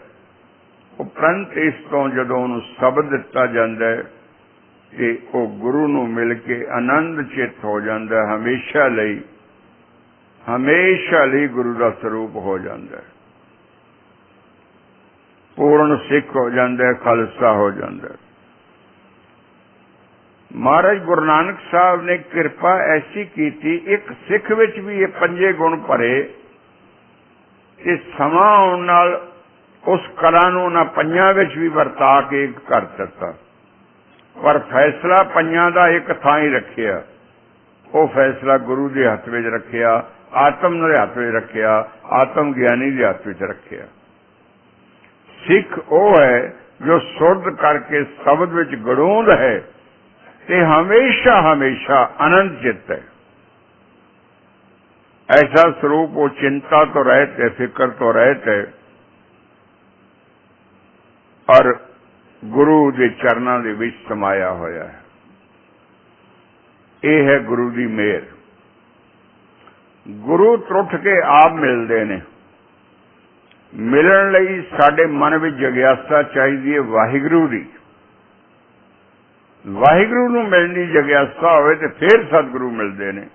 उपरंत इस तो जदों उन्हें शब्द दिता जाता है कि वो गुरु नूं मिल के आनंद चित हो जाता है, हमेशा लई गुरु का स्वरूप हो जाता है, पूर्ण सिख हो जाता है, खालसा हो जाता है। महाराज गुरु नानक साहब ने कृपा ऐसी की थी, एक सिख विच भी ये 5 गुण भरे कि समा आउण नाल उस कला नूं उन्हां 5 विच भी वरता के कर दिता। पर फैसला 5 दा एक थां ही रखिया, वो फैसला गुरु के हथ विच रखिया, आत्म दे हथ विच रखिया, आत्म ज्ञानी के हथ विच रखिया। सिख वो है जो सुरत करके शब्द विच गड़ूंद है ते हमेशा हमेशा आनंद चित्त है। ऐसा स्वरूप वो चिंता तो रहते, फिक्र तो रहते, और गुरु के चरणों के विच समाया होया है। ये है गुरु की मेहर। गुरु त्रुट के आप मिलते ने, मिलन लई साडे मन में जगियासा चाहिए वाहिगुरु की। वाहिगुरु नूं मिलण दी जगियासा होवे ते फिर सतगुरु मिलते ने।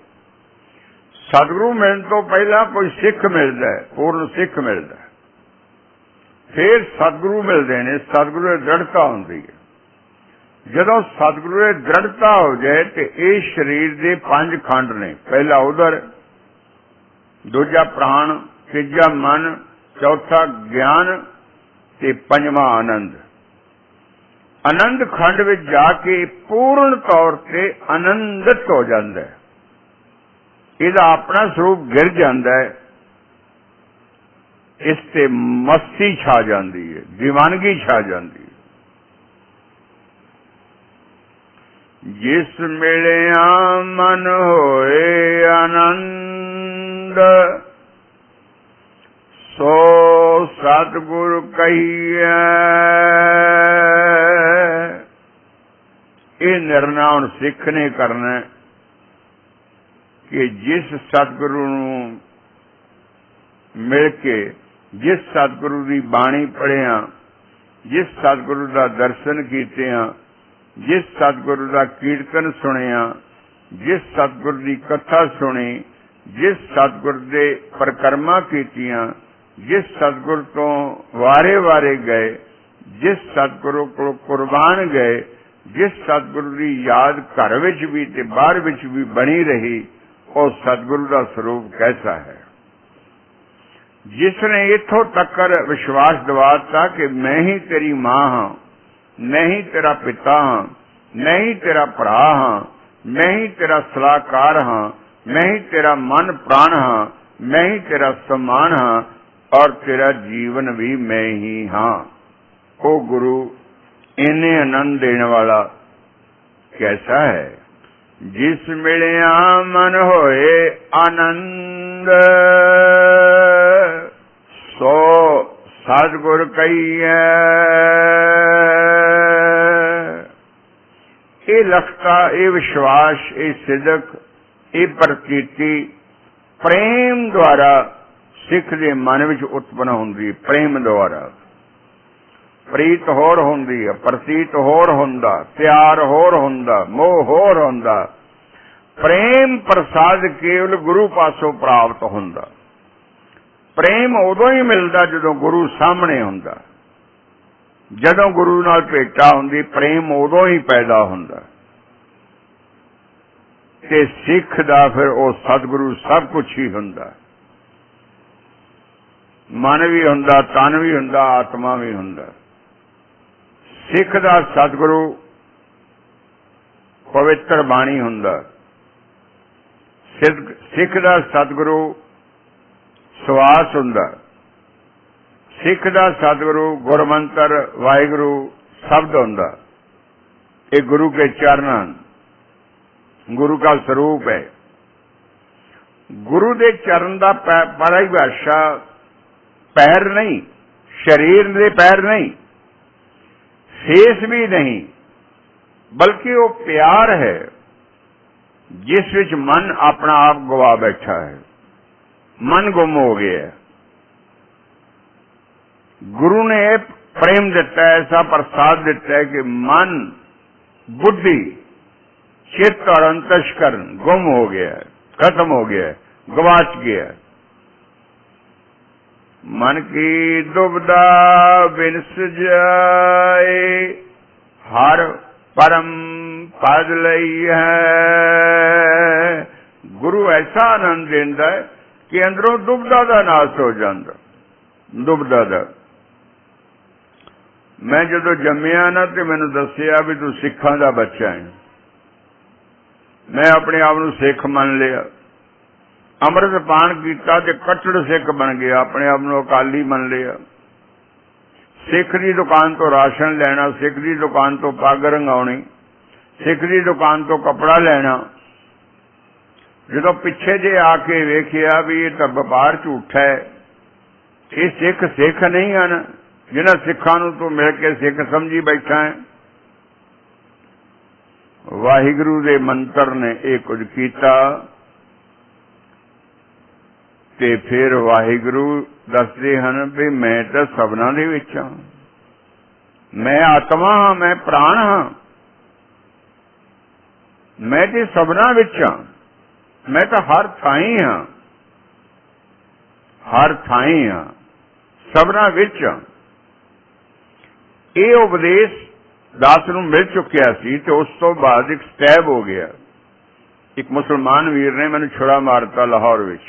सतगुरु मिलण तो पहला कोई सिख मिलता है, पूर्ण सिख मिलता है, फिर सतगुरु मिलते हैं। सतगुरु की दृढ़ता होंदी है, ਜਦੋਂ ਸਤਿਗੁਰੂ ਦੀ ਦ੍ਰਿੜਤਾ ਹੋ ਜਾਏ ਤੇ ਇਹ ਸਰੀਰ ਦੇ 5 ਖੰਡ ਨੇ। ਪਹਿਲਾ ਉਦਰ, ਦੂਜਾ ਪ੍ਰਾਣ, ਤੀਜਾ ਮਨ, ਚੌਥਾ ਗਿਆਨ ਤੇ ਪੰਜਵਾਂ ਆਨੰਦ। ਆਨੰਦ ਖੰਡ ਵਿੱਚ ਜਾ ਕੇ ਪੂਰਨ ਤੌਰ ਤੇ ਆਨੰਦਿਤ ਹੋ ਜਾਂਦਾ ਹੈ। ਇਹਦਾ ਆਪਣਾ ਸਰੂਪ ਗਿਰ ਜਾਂਦਾ ਹੈ। ਇਸ ਤੇ ਮਸਤੀ ਛਾ ਜਾਂਦੀ ਹੈ, ਦੀਵਾਨਗੀ ਛਾ ਜਾਂਦੀ ਹੈ। ਜਿਸ ਮਿਲਿਆ ਮਨ ਹੋਏ ਆਨੰਦ, ਸੋ ਸਤਿਗੁਰ ਕਹੀਐ। ਇਹ ਨਿਰਣਾ ਹੁਣ ਸਿੱਖ ਨੇ ਕਰਨਾ ਕਿ ਜਿਸ ਸਤਿਗੁਰੂ ਨੂੰ ਮਿਲ ਕੇ, ਜਿਸ ਸਤਿਗੁਰੂ ਦੀ ਬਾਣੀ ਪੜ੍ਹਿਆ, ਜਿਸ ਸਤਿਗੁਰੂ ਦਾ ਦਰਸ਼ਨ ਕੀਤਿਆਂ, ਜਿਸ ਸਤਿਗੁਰੂ ਦਾ ਕੀਰਤਨ ਸੁਣਿਆ, ਜਿਸ ਸਤਿਗੁਰੂ ਦੀ ਕਥਾ ਸੁਣੀ, ਜਿਸ ਸਤਿਗੁਰ ਦੇ ਪਰਿਕਰਮਾ ਕੀਤੀਆਂ, ਜਿਸ ਸਤਿਗੁਰ ਤੋਂ ਵਾਰੇ ਗਏ, ਜਿਸ ਸਤਿਗੁਰੂ ਕੋਲ ਕੁਰਬਾਨ ਗਏ, ਜਿਸ ਸਤਿਗੁਰੂ ਦੀ ਯਾਦ ਘਰ ਵਿੱਚ ਵੀ ਤੇ ਬਾਹਰ ਵਿੱਚ ਵੀ ਬਣੀ ਰਹੀ, ਉਹ ਸਤਿਗੁਰੂ ਦਾ ਸਰੂਪ ਕੈਸਾ ਹੈ। ਜਿਸ ਨੇ ਇੱਥੋਂ ਤੱਕ ਵਿਸ਼ਵਾਸ ਦਿਵਾਤਾ ਕਿ ਮੈਂ ਹੀ ਤੇਰੀ ਮਾਂ ਹਾਂ, ਮੈਂ ਹੀ ਤੇਰਾ ਪਿਤਾ ਹਾਂ, ਮੈਂ ਹੀ ਤੇਰਾ ਭਰਾ ਹਾਂ, ਮੈਂ ਹੀ ਤੇਰਾ ਸਲਾਹਕਾਰ ਹਾਂ, ਮੈਂ ਹੀ ਤੇਰਾ ਮਨ ਪ੍ਰਾਣ ਹਾਂ, ਮੈਂ ਹੀ ਤੇਰਾ ਸਮਾਨ ਹਾਂ, ਔਰ ਤੇਰਾ ਜੀਵਨ ਵੀ ਮੈਂ ਹੀ ਹਾਂ। ਉਹ ਗੁਰੂ ਇੰਨੇ ਆਨੰਦ ਦੇਣ ਵਾਲਾ ਕੈਸਾ ਹੈ। ਜਿਸ ਮਿਲਿਆ ਮਨ ਹੋਏ ਆਨੰਦ, ਸੋ ਸਤਿਗੁਰ ਕਹੀਐ। ਇਹ ਲਖਤਾ, ਇਹ ਵਿਸ਼ਵਾਸ, ਇਹ ਸਿਦਕ, ਇਹ ਪ੍ਰਤੀਤੀ ਪ੍ਰੇਮ ਦੁਆਰਾ ਸਿੱਖ ਦੇ ਮਨ ਵਿੱਚ ਉਤਪਨ ਹੁੰਦੀ ਹੈ। ਪ੍ਰੇਮ ਦੁਆਰਾ ਪ੍ਰੀਤ ਹੋਰ ਹੁੰਦੀ ਹੈ, ਪ੍ਰਤੀਤ ਹੋਰ ਹੁੰਦਾ, ਪਿਆਰ ਹੋਰ ਹੁੰਦਾ, ਮੋਹ ਹੋਰ ਹੁੰਦਾ। ਪ੍ਰੇਮ ਪ੍ਰਸਾਦ ਕੇਵਲ ਗੁਰੂ ਪਾਸੋਂ ਪ੍ਰਾਪਤ ਹੁੰਦਾ। ਪ੍ਰੇਮ ਉਦੋਂ ਹੀ ਮਿਲਦਾ ਜਦੋਂ ਗੁਰੂ ਸਾਹਮਣੇ ਹੁੰਦਾ। ਜਦੋਂ ਗੁਰੂ ਨਾਲ ਭੇਟਾ ਹੁੰਦੀ, ਪ੍ਰੇਮ ਉਦੋਂ ਹੀ ਪੈਦਾ ਹੁੰਦਾ। ਤੇ ਸਿੱਖ ਦਾ ਫਿਰ ਉਹ ਸਤਿਗੁਰੂ ਸਭ ਕੁਝ ਹੀ ਹੁੰਦਾ। ਮਨ ਵੀ ਹੁੰਦਾ, ਤਨ ਵੀ ਹੁੰਦਾ, ਆਤਮਾ ਵੀ ਹੁੰਦਾ। ਸਿੱਖ ਦਾ ਸਤਿਗੁਰੂ ਪਵਿੱਤਰ ਬਾਣੀ ਹੁੰਦਾ। ਸਿੱਖ ਦਾ ਸਤਿਗੁਰੂ ਸਵਾਸ ਹੁੰਦਾ। ਸਿੱਖ ਦਾ ਸਤਿਗੁਰੂ ਗੁਰਮੰਤਰ ਵਾਹਿਗੁਰੂ ਸ਼ਬਦ ਹੁੰਦਾ। ਇਹ ਗੁਰੂ ਕੇ ਚਰਨ, ਗੁਰੂ ਦਾ ਸਰੂਪ ਹੈ। ਗੁਰੂ ਦੇ ਚਰਨ ਦਾ ਪਰਿਭਾਸ਼ਾ ਪੈਰ ਨਹੀਂ, ਸਰੀਰ ਦੇ ਪੈਰ ਨਹੀਂ, ਫੇਸ ਵੀ ਨਹੀਂ, ਬਲਕਿ ਉਹ ਪਿਆਰ ਹੈ ਜਿਸ ਵਿੱਚ ਮਨ ਆਪਣਾ ਆਪ ਗਵਾ ਬੈਠਾ ਹੈ। ਮਨ ਗੁੰਮ ਹੋ ਗਿਆ। ਗੁਰੂ ਨੇ ਇਹ ਪ੍ਰੇਮ ਦਿੱਤਾ, ਐਸਾ ਪ੍ਰਸਾਦ ਦਿੱਤਾ ਹੈ ਕਿ ਮਨ, ਬੁੱਧੀ, ਚਿੱਤ और अंतस्करण गुम हो गया है, खत्म हो गया है, गवाच गया है। मन की दुबदा बिनस जाए, हर परम पद लई है। गुरु ऐसा आनंद देंदा है कि अंदरों दुबदा दा नाश हो जाता। दुबदा दा मैं जदों जम्मिया ना तो मैनू दसिया भी तू सिखां दा बच्चा है। मैं अपने आप को सिख मन लिया, अमृत पान किया ते कट्टड़ सिख बन गया, अपने आप को अकाली मन लिया। सिख की दुकान तो राशन लेना, सिख की दुकान तो पग रंगाउणी, सिख की दुकान तो कपड़ा लेना। जो पिछे जे आके वेखिया भी ये तो व्यापार झूठा है, ये सिख सिख नहीं हैं जिन्हां सिखां नूं तू मिल के सिख समझी बैठा है। वाहिगुरु दे मंत्र ने ये कुछ कीता ते फिर वाहिगुरु दसदे हन भी मैं तो सबना दे विच हां, मैं आत्मा हां, मैं प्राण हां, मैं ते सबना विच हां, मैं तो हर थाई हां, हर थाई हां, सबना विच हां। ये उपदेश दास नूं मिल चुकिया सी ते उस तो बाद एक स्टैब हो गया। एक मुसलमान वीर ने मैनूं छुरा मारता लाहौर विच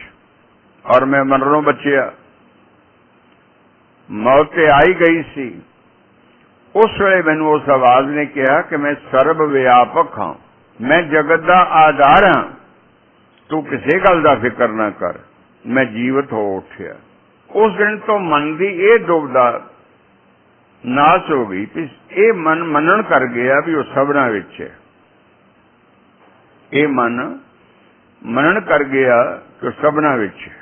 और मैं मरनों बचिया। मौत ते आई गई सी। उस वेले मैनूं उस आवाज ने कहा कि मैं सर्व व्यापक हाँ, मैं जगत दा आधार हाँ, तू किसी गल दा फिक्र ना कर। मैं जीवित हो उठिया। उस दिन तो मन की यह दुविधा नाश हो गई कि ये मन मनन कर गया भी वो सबना विच है। ये मन मनन कर गया कि सबना विच है।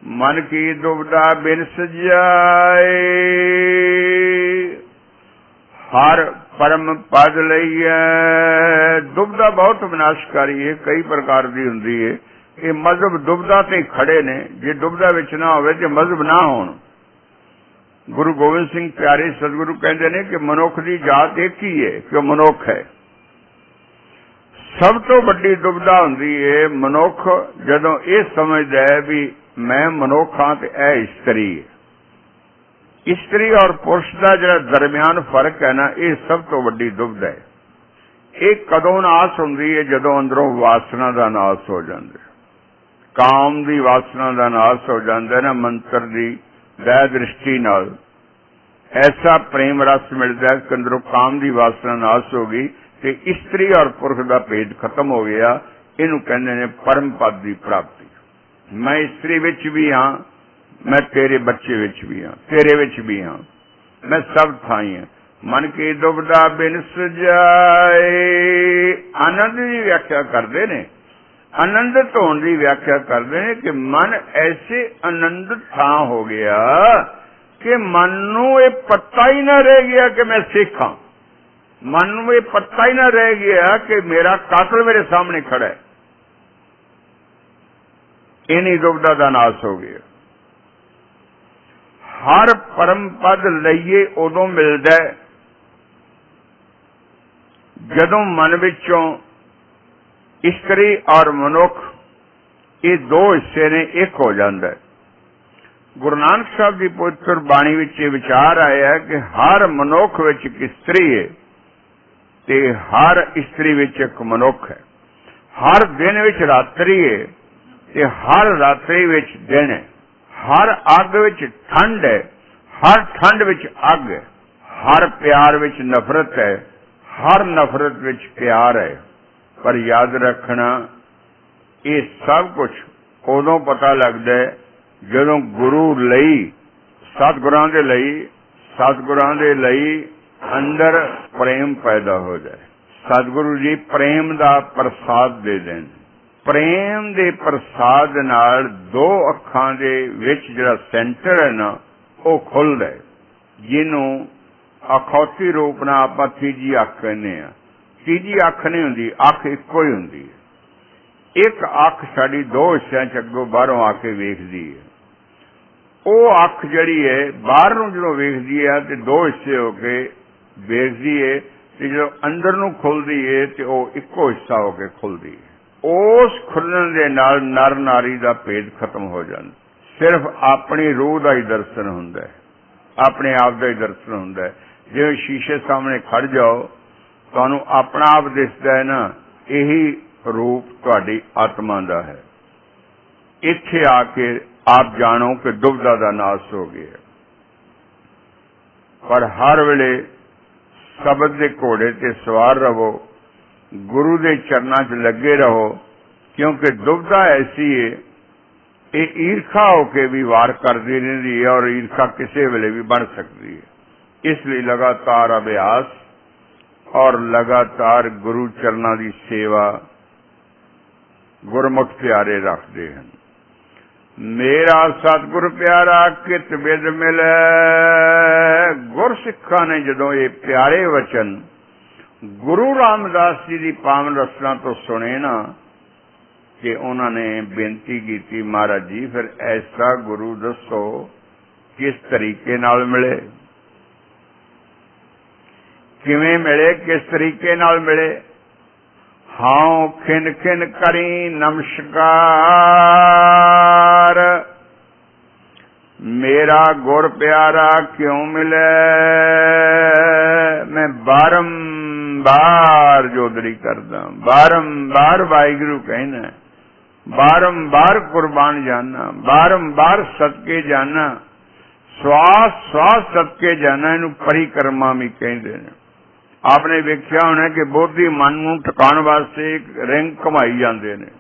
मन की दुविधा बिनस जाए, हर परम पद लईए। दुविधा बहुत विनाशकारी है, कई प्रकार की हुंदी है। ये मजहब दुविधा ते खड़े ने, जे दुविधा विच ना होवे ते मजहब ना होण। गुरु गोबिंद सिंह प्यारे सतगुरु कहते हैं कि मनुख की जात एक ही है कि वह मनुख है। सब तो बड़ी दुविधा हुंदी है मनुख जदों ये समझदा है भी मैं मनुख हाँ ते ऐ इस्तरी है। इस्तरी और पुरुष का जिहड़ा दरमियान फर्क है ना, ये सब तो बड़ी दुविधा है। ये कदों नाश हुंदी है जदों अंदरों वासना का नाश हो जाता है, काम की वासना का नाश हो जाता है ना। मंत्र की दया दृष्टि नाल ऐसा प्रेम रस मिलता है कि अंदरों काम की वासना नाश हो गई ते इस्त्री और पुरुष का भेद खत्म हो गया। इनू कहते ने परम पद की प्राप्ति। मैं इस्त्री विच भी हाँ, मैं तेरे बच्चे विच भी हाँ, तेरे विच भी हाँ, मैं सब थाई हाँ। मन की दुविधा बिनस जाए। आनंद की व्याख्या करते ने, आनंदित होने की व्याख्या करते हैं कि मन ऐसे आनंदित था हो गया कि मन नूं ये पता ही ना रह गया कि मैं सिख हाँ। मन नूं ये पता ही ना रह गया कि मेरा कातिल मेरे सामने खड़ा है। इन्हीं दुविधा का नाश हो गया। हर परम पद लईए उदों मिलदा है जदों मन विचों इस्तरी और मनुख ये दो हिस्से ने एक हो जाता है। गुरु नानक साहब की पवित्र बाणी विच विचार आया कि हर मनुख विच एक इस्तरी है ते हर इस्तरी विच एक मनुख है। हर दिन विच रात्रि है ते हर रात्रि विच दिन है। हर अग विच ठंड है, हर ठंड विच अग है। हर प्यार विच नफरत है, हर नफरत विच प्यार है। पर याद रखना ये सब कुछ उदों पता लगता है जदों गुरु लई सतगुरां दे लई अंदर प्रेम पैदा हो जाए। सतगुरु जी प्रेम दा प्रसाद दे देन। प्रेम दे प्रसाद नाल दो अखां दे विच जिहड़ा सेंटर है ना वो खुलदा है, जिन्हों अखौती रूप नाल आपां तीजी अख कहने आ। तीजी अख नहीं हुंदी, अख इक्को ही हुंदी है। एक अख साडी दो हिस्सिਆਂ ਚ अगों बाहरों आके वेखदी है। वो अख जिहड़ी है बाहर नूं जदों वेखदी है ते दो हिस्से हो के वेखदी है ते जदों अंदर नूं खुलदी है ते वो इक्को हिस्सा हो के खुलदी है। उस खुलण दे नाल नर नारी दा भेद खत्म हो जांदा। सिर्फ अपनी रूह दा ही दर्शन हुंदा है, अपने आप दा ही दर्शन हुंदा है। जिवें शीशे सामने खड़ जाओ तुहानूं अपना आप दिसदा है ना, यही रूप तुहाडी आत्मा दा है। इत्थे आके आप जानो कि दुविधा का नाश हो गया। पर हर वेले शब्द के घोड़े ते सवार रहो, गुरु के चरणों च लगे रहो, क्योंकि दुविधा ऐसी है ये ईर्खा होके भी वार करती रहती है और ईर्खा किसी वेले भी बन सकती है। इसलिए लगातार अभ्यास और लगातार गुरु चरणों की सेवा गुरमुख प्यारे रखते हैं। मेरा सतगुर प्यारा कित बिद मिले। गुर सिखा ने जदों ये प्यारे वचन गुरु रामदास जी की पावन रचना तो सुने ना कि उन्होंने बेनती की थी, महाराज जी फिर ऐसा गुरु दसो किस तरीके नाल मिले, किवें मिले, किस तरीके नाल मिले। हाँ खिन खिन करी नमस्कार, मेरा गुर प्यारा क्यों मिले। मैं बारंबार जोदरी करदा, बारंबार वाहिगुरु कहना, बारंबार कुर्बान जाना, बारंबार सदके जाना, श्वास श्वास सदके जाना। इनू परिक्रमा भी कहते हैं। आपने वेख्या होना कि बोधी मन नूं ठिकाण वास्ते एक रिंग घुमाई जाते हैं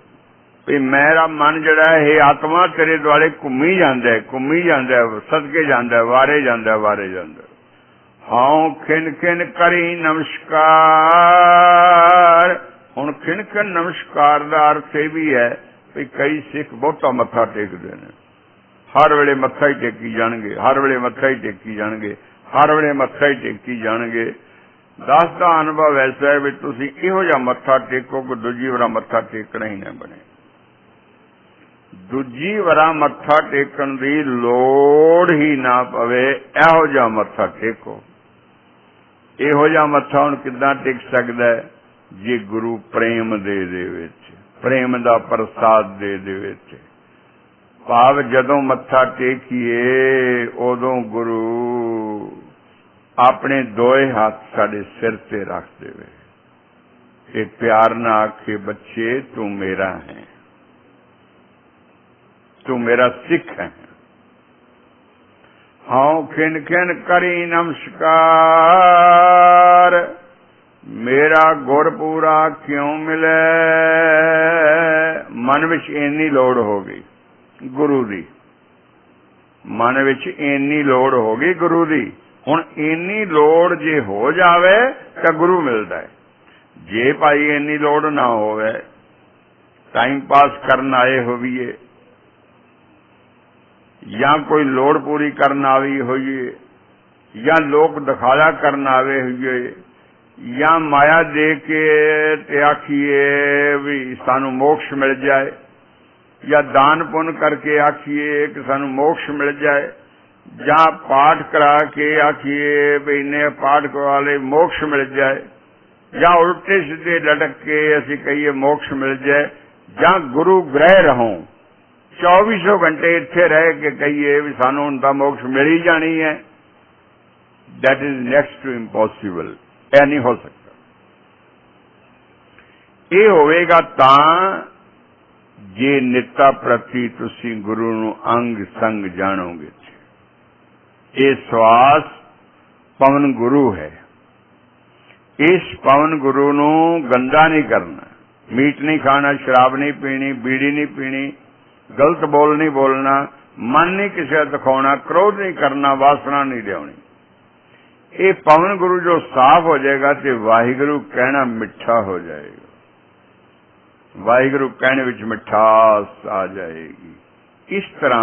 भी मेरा मन जड़ा है आत्मा तेरे दुआले घूमी जाता है, घूमी जाता है, सदके जाता है, वारे जाता है, वारे जाता है। हाँ खिन खिन करी नमस्कार। हुण खिन खिन नमस्कार का अर्थ यह भी है भी कई सिख बहुता मत्था टेकते हैं, हर वेले मत्था ही टेकी जाणगे, हर वेले मत्था ही टेकी जाणगे, हर वेले मत्था ही टेकी जाणगे। दस का अनुभव ऐसा है भी तुसीं इहो जिहा मत्था टेको कि दूजी वारा मत्था टेकना ही ना बने। दूजी वारा मत्था टेकण दी लोड़ ही ना पवे, इहो जिहा मत्था टेको। इहो जिहा मत्था हुण किद्दां टेक सकदा है जे गुरु प्रेम दे विच, प्रेम दा प्रसाद दे विच। भाव जदों मत्था टेकीए उदों गुरु अपने दोए हाथ साडे सिर ते रख देवे ते प्यार ना आखे बच्चे तू मेरा है, तू मेरा सिख है। हाँ खिन खिन करी नमस्कार। मेरा गुर पूरा क्यों मिले। मन विच इन्नी लोड़ हो गई गुरु दी, मन विच इन्नी लोड़ हो गई गुरु दी। हुण इन्नी लोड़ जे हो जावे तो गुरु मिलता है। जे भाई इन्नी लोड़ ना होवे, टाइम पास करन आए होइए या कोई लोड़ पूरी करन आई होइए या लोक दिखावा करन आवे होइए या माया दे के ते आखिए भी सानू मोक्ष मिल जाए या दान पुण्य करके आखिए कि सानू मोक्ष मिल जाए या पाठ करा के आखिए भी इन्ने पाठ करवा ले मोक्ष मिल जाए या उल्टे सीधे लटक के असी कहिए मोक्ष मिल जाए या गुरु ग्रह रहो 2400 घंटे इत्थे रह के कहिए भी सानू उनका मोक्ष मिल ही जानी है। That is next to impossible. यह नहीं हो सकता। ये होवेगा तां जे नित्ता प्रति तुसी गुरु नू अंग संग जानोगे। ये श्वास पवन गुरु है। इस पवन गुरु नू गंदा नहीं करना, मीट नहीं खाना, शराब नहीं पीनी, बीड़ी नहीं पीनी, गलत बोल नहीं बोलना, मन नहीं किसी दिखाना, क्रोध नहीं करना, वासना नहीं लियानी। ये पवन गुरु जो साफ हो जाएगा तो वाहिगुरु कहना मिठा हो जाएगा, वाहिगुरु कहने विच मिठास आ जाएगी। इस तरह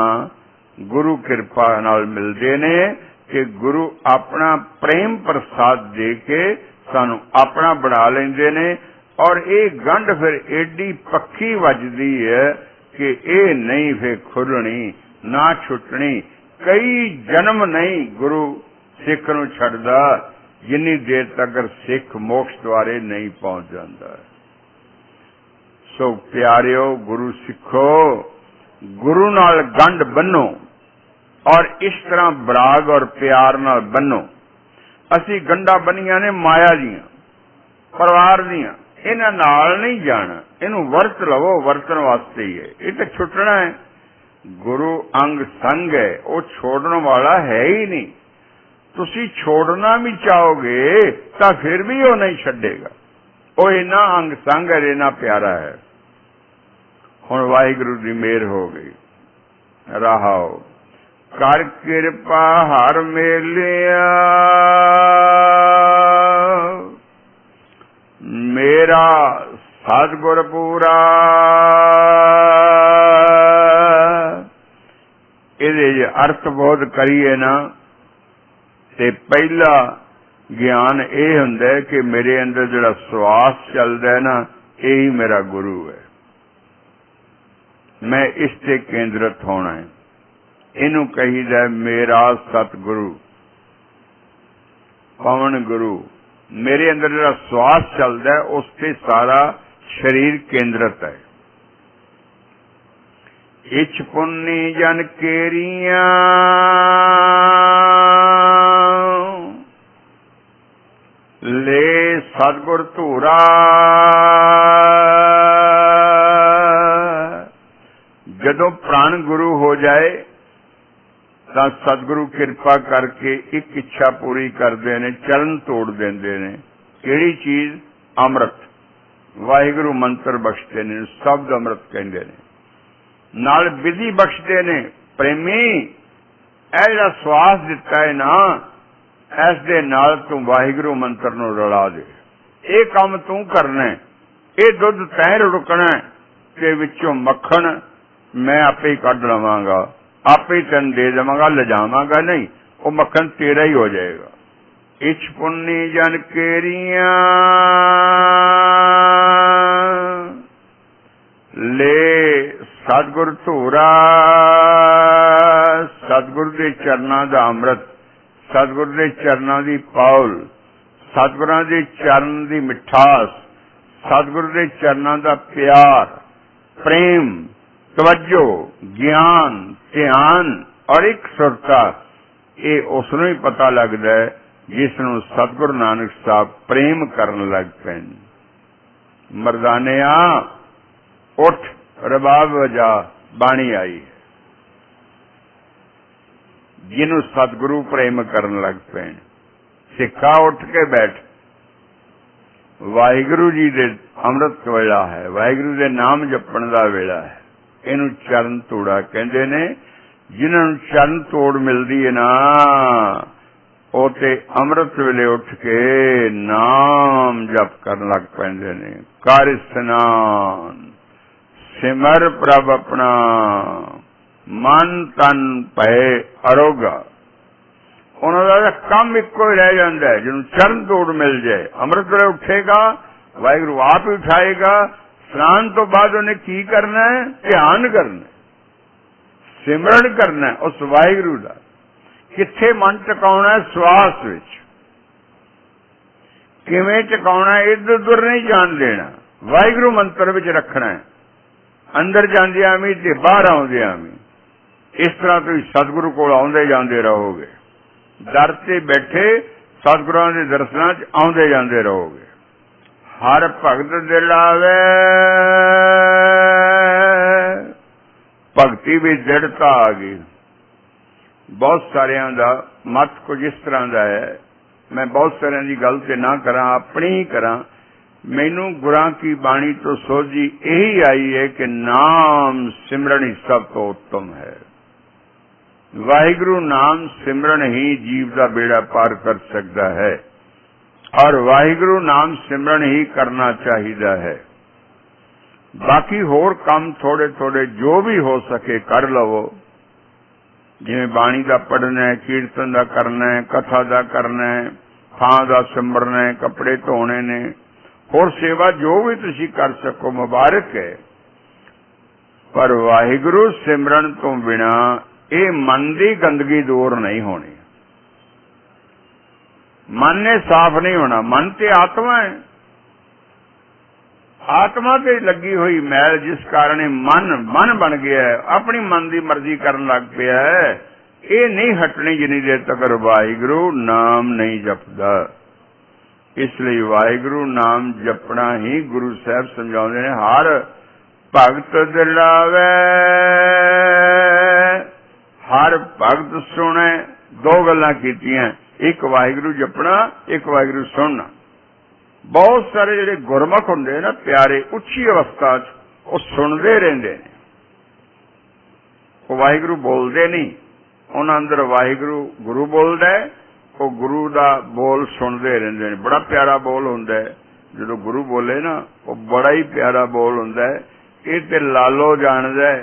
गुरु कृपा नाल मिलते ने कि गुरु अपना प्रेम प्रसाद दे के सानू अपना बना लेंदे ने। और ये गंढ फिर एडी पक्की वजदी है कि ये नहीं फिर खुलनी ना छुटनी। कई जन्म नहीं गुरु सिख नू छड्डदा जिन्नी देर तक सिख मोक्ष द्वारे नहीं पहुंच जाता। सो प्यारियो गुरु सिखो, गुरु नाल गंढ बनो और इस तरह बराग और प्यार नाल बनो। असी गंढा बनिया ने माया दियां, परिवार दियां, इन्हां नाल नहीं जाना। इनू वरत लवो, वरतन वास्ते ही है। ये तो छुटना है। गुरु अंग संग है, वो छोड़ने वाला है ही नहीं। तुसी छोड़ना भी चाहोगे तो फिर भी वो नहीं छड्डेगा। वो इन्ना अंग संग है, इन्ना प्यारा है। हुण वाहिगुरु दी मेहर हो गई। रहाओ कर कृपा हर मेलिया, मेरा सतगुर पूरा। ये अर्थ बोध करिए ना ते पहला ज्ञान ये हुंदा है कि मेरे अंदर जिहड़ा श्वास चलदा है ना, यही मेरा गुरु है। मैं इस ते केंद्रित होना है। इनू कहीदा मेरा सतगुरु पवन गुरु। मेरे अंदर जो श्वास चलता है उस पे सारा शरीर केंद्रित है। इछ पुन्नी जन केरिया ले सतगुर धूरा। जदों प्राण गुरु हो जाए तो सतगुरु कृपा करके एक इच्छा पूरी करते हैं, चरण तोड़ देंदे ने। किहड़ी चीज? अमृत। वाहिगुरु मंत्र बख्शते ने, शब्द अमृत कहते हैं, नाल विधि बख्शते ने। प्रेमी ਇਹ ਜਿਹੜਾ ਸਵਾਸ ਦਿੱਤਾ है ना, इस दे नाल तू वाहिगुरु मंत्र नूं रला दे। ये काम तू करना है, ये दुध तैं रुकना ते विचों मक्खन मैं आपे ही कढ लवांगा, आपे ही तेन दे देवांगा, ले जावांगा नहीं, वो मक्खन तेरा ही हो जाएगा। इछ पुन्नी जन केरिया ले सतगुर धूरा। सतगुरु के चरणों का अमृत, सतगुरु के चरणों की पौल, सतगुरां के चरण की मिठास, सतगुरु के चरणों का प्यार, प्रेम, तवज्जो, ज्ञान, ध्यान और एक सुरता, ये उसनों ही पता लगता है जिसनों सतगुरु नानक साहब प्रेम करन लग पैन। मरदानिया उठ, रबाब वजा, बाणी आई है। जिन्हों सतगुरु प्रेम करन लग पैन, सिक्खा उठ के बैठ। वाहिगुरु जी दे अमृत वेला है, वाहिगुरु दे नाम जपण दा वेला है। इनू चरण तोड़ा कहंदे ने। जिन्होंने चरण तोड़ मिलती है ना, वो ते अमृत वेले उठ के नाम जप करन लग पैंदे ने। कर स्नान सिमर प्रभ अपना, मन तन भय अरोगा। उन्होंने काम इको ही रह जाता है, जिन्होंने चरण तोड़ मिल जाए। अमृत वेले उठेगा, वाहिगुरु आप ही उठाएगा। स्नान तो बाद उन्हें की करना है? ध्यान करना, सिमरन करना है उस वाहिगुरु का। किथे मन टिकाउणा है? श्वास विच। किवें टिकाउणा है? इधर उधर नहीं जान देना, वाहिगुरु मंत्र विच रखना है। अंदर जांदियां भी ते बाहर आउंदियां भी। इस तरह तुसीं सतगुरु कोल आउंदे जांदे रहोगे। दर ते बैठे सतगुरां दे दर्शनां च आउंदे जांदे रहोगे। हर भगत दिल आवे, भगती भी दृढ़ता आ गई। बहुत सारियां दा मत कुछ इस तरह का है, मैं बहुत सारियां दी गल ते ना करा, अपनी ही करा। मैनू गुरां की बाणी तो सोझी यही आई है कि नाम सिमरन ही सब तो उत्तम है। वाहिगुरु नाम सिमरन ही जीव का बेड़ा पार कर सकता है, और वाहिगुरु नाम सिमरन ही करना चाहिए है। बाकी होर काम थोड़े थोड़े जो भी हो सके कर लवो। जिवें बाणी का पढ़ना है, कीर्तन का करना है, कथा का करना है, थां का सिमरना है, कपड़े धोने ने, होर सेवा जो भी तुसी कर सको मुबारक है। पर वाहिगुरु सिमरन तो बिना ये मन की गंदगी दूर नहीं होनी। मन ने साफ नहीं होना। मन ते आत्मा है, आत्मा ते लगी हुई मैल जिस कारण मन बन गया है, अपनी मन की मर्जी करन लग पिया है। ये नहीं हटनी जिन्नी देर तक वाहिगुरु नाम नहीं जपदा। इसलिए वाहिगुरु नाम जपना ही गुरु साहब समझाते हैं। हर भगत दिल आवे, हर भगत सुने। दो गल्लां कीतियां, एक वाहिगुरु जपना, एक वाहिगुरु सुनना। बहुत सारे जिहड़े गुरमुख हुंदे ना प्यारे, उच्ची अवस्था च वो सुनते रहिंदे ने, वो वाहिगुरु बोलते नहीं। उन्हां अंदर वाहिगुरु गुरु बोलदा है, वो गुरु दा बोल सुनते रहिंदे ने। बड़ा प्यारा बोल हुंदा है जो गुरु बोले ना, वो बड़ा ही प्यारा बोल हुंदा है। ये ते लालो जानदा है।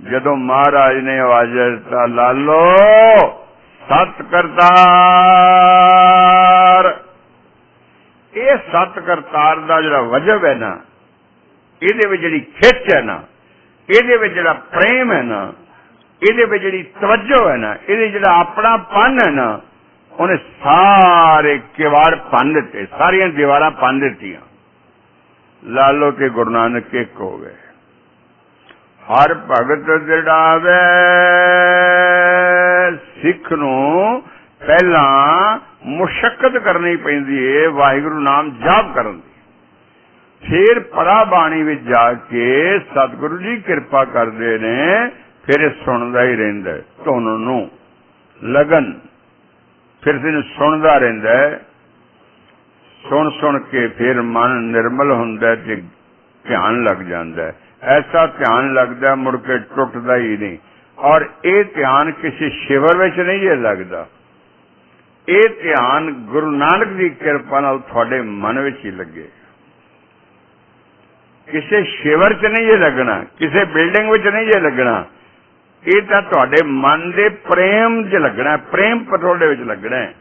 जदों महाराज ने आवाज दिता, लालो सत करतार। ये सत करतार दा जिहड़ा वजब है ना, इहदे विच जिहड़ी खिच है ना, इहदे विच जिहड़ा प्रेम है ना, इहदे विच जिहड़ी तवज्जो है ना, इहदे जिहड़ा अपनापन है ना, उन्हें सारे किवाड़ भन दिते, सारियां दीवारां भन दित्तियां। लालो ते गुरु नानक एक हो गए। हर भगत दृढ़ावे। सिख नूं पहला मुशक्कत करनी पैंदी है वाहिगुरू नाम जाप करन दी, फिर पड़ा बाणी विच जाके सतगुरु जी कृपा करते ने, फिर सुनदा ही रहिंदा धुन नूं लगन, फिर दिन सुनदा रहिंदा, सुन सुन के फिर मन निर्मल हुंदा ते ध्यान लग जांदा है। ऐसा ध्यान लगदा मुड़ के टुटदा ही नहीं। और ये ध्यान किसी शिविर विच नहीं है लगदा, ये ध्यान गुरु नानक की कृपा नाल तुहाडे मन विच ही लगे। किसी शिविर च नहीं है लगना, किसी बिल्डिंग विच नहीं है लगना, ये तो तुहाडे मन दे प्रेम च लगना, प्रेम पटोले विच लगना है।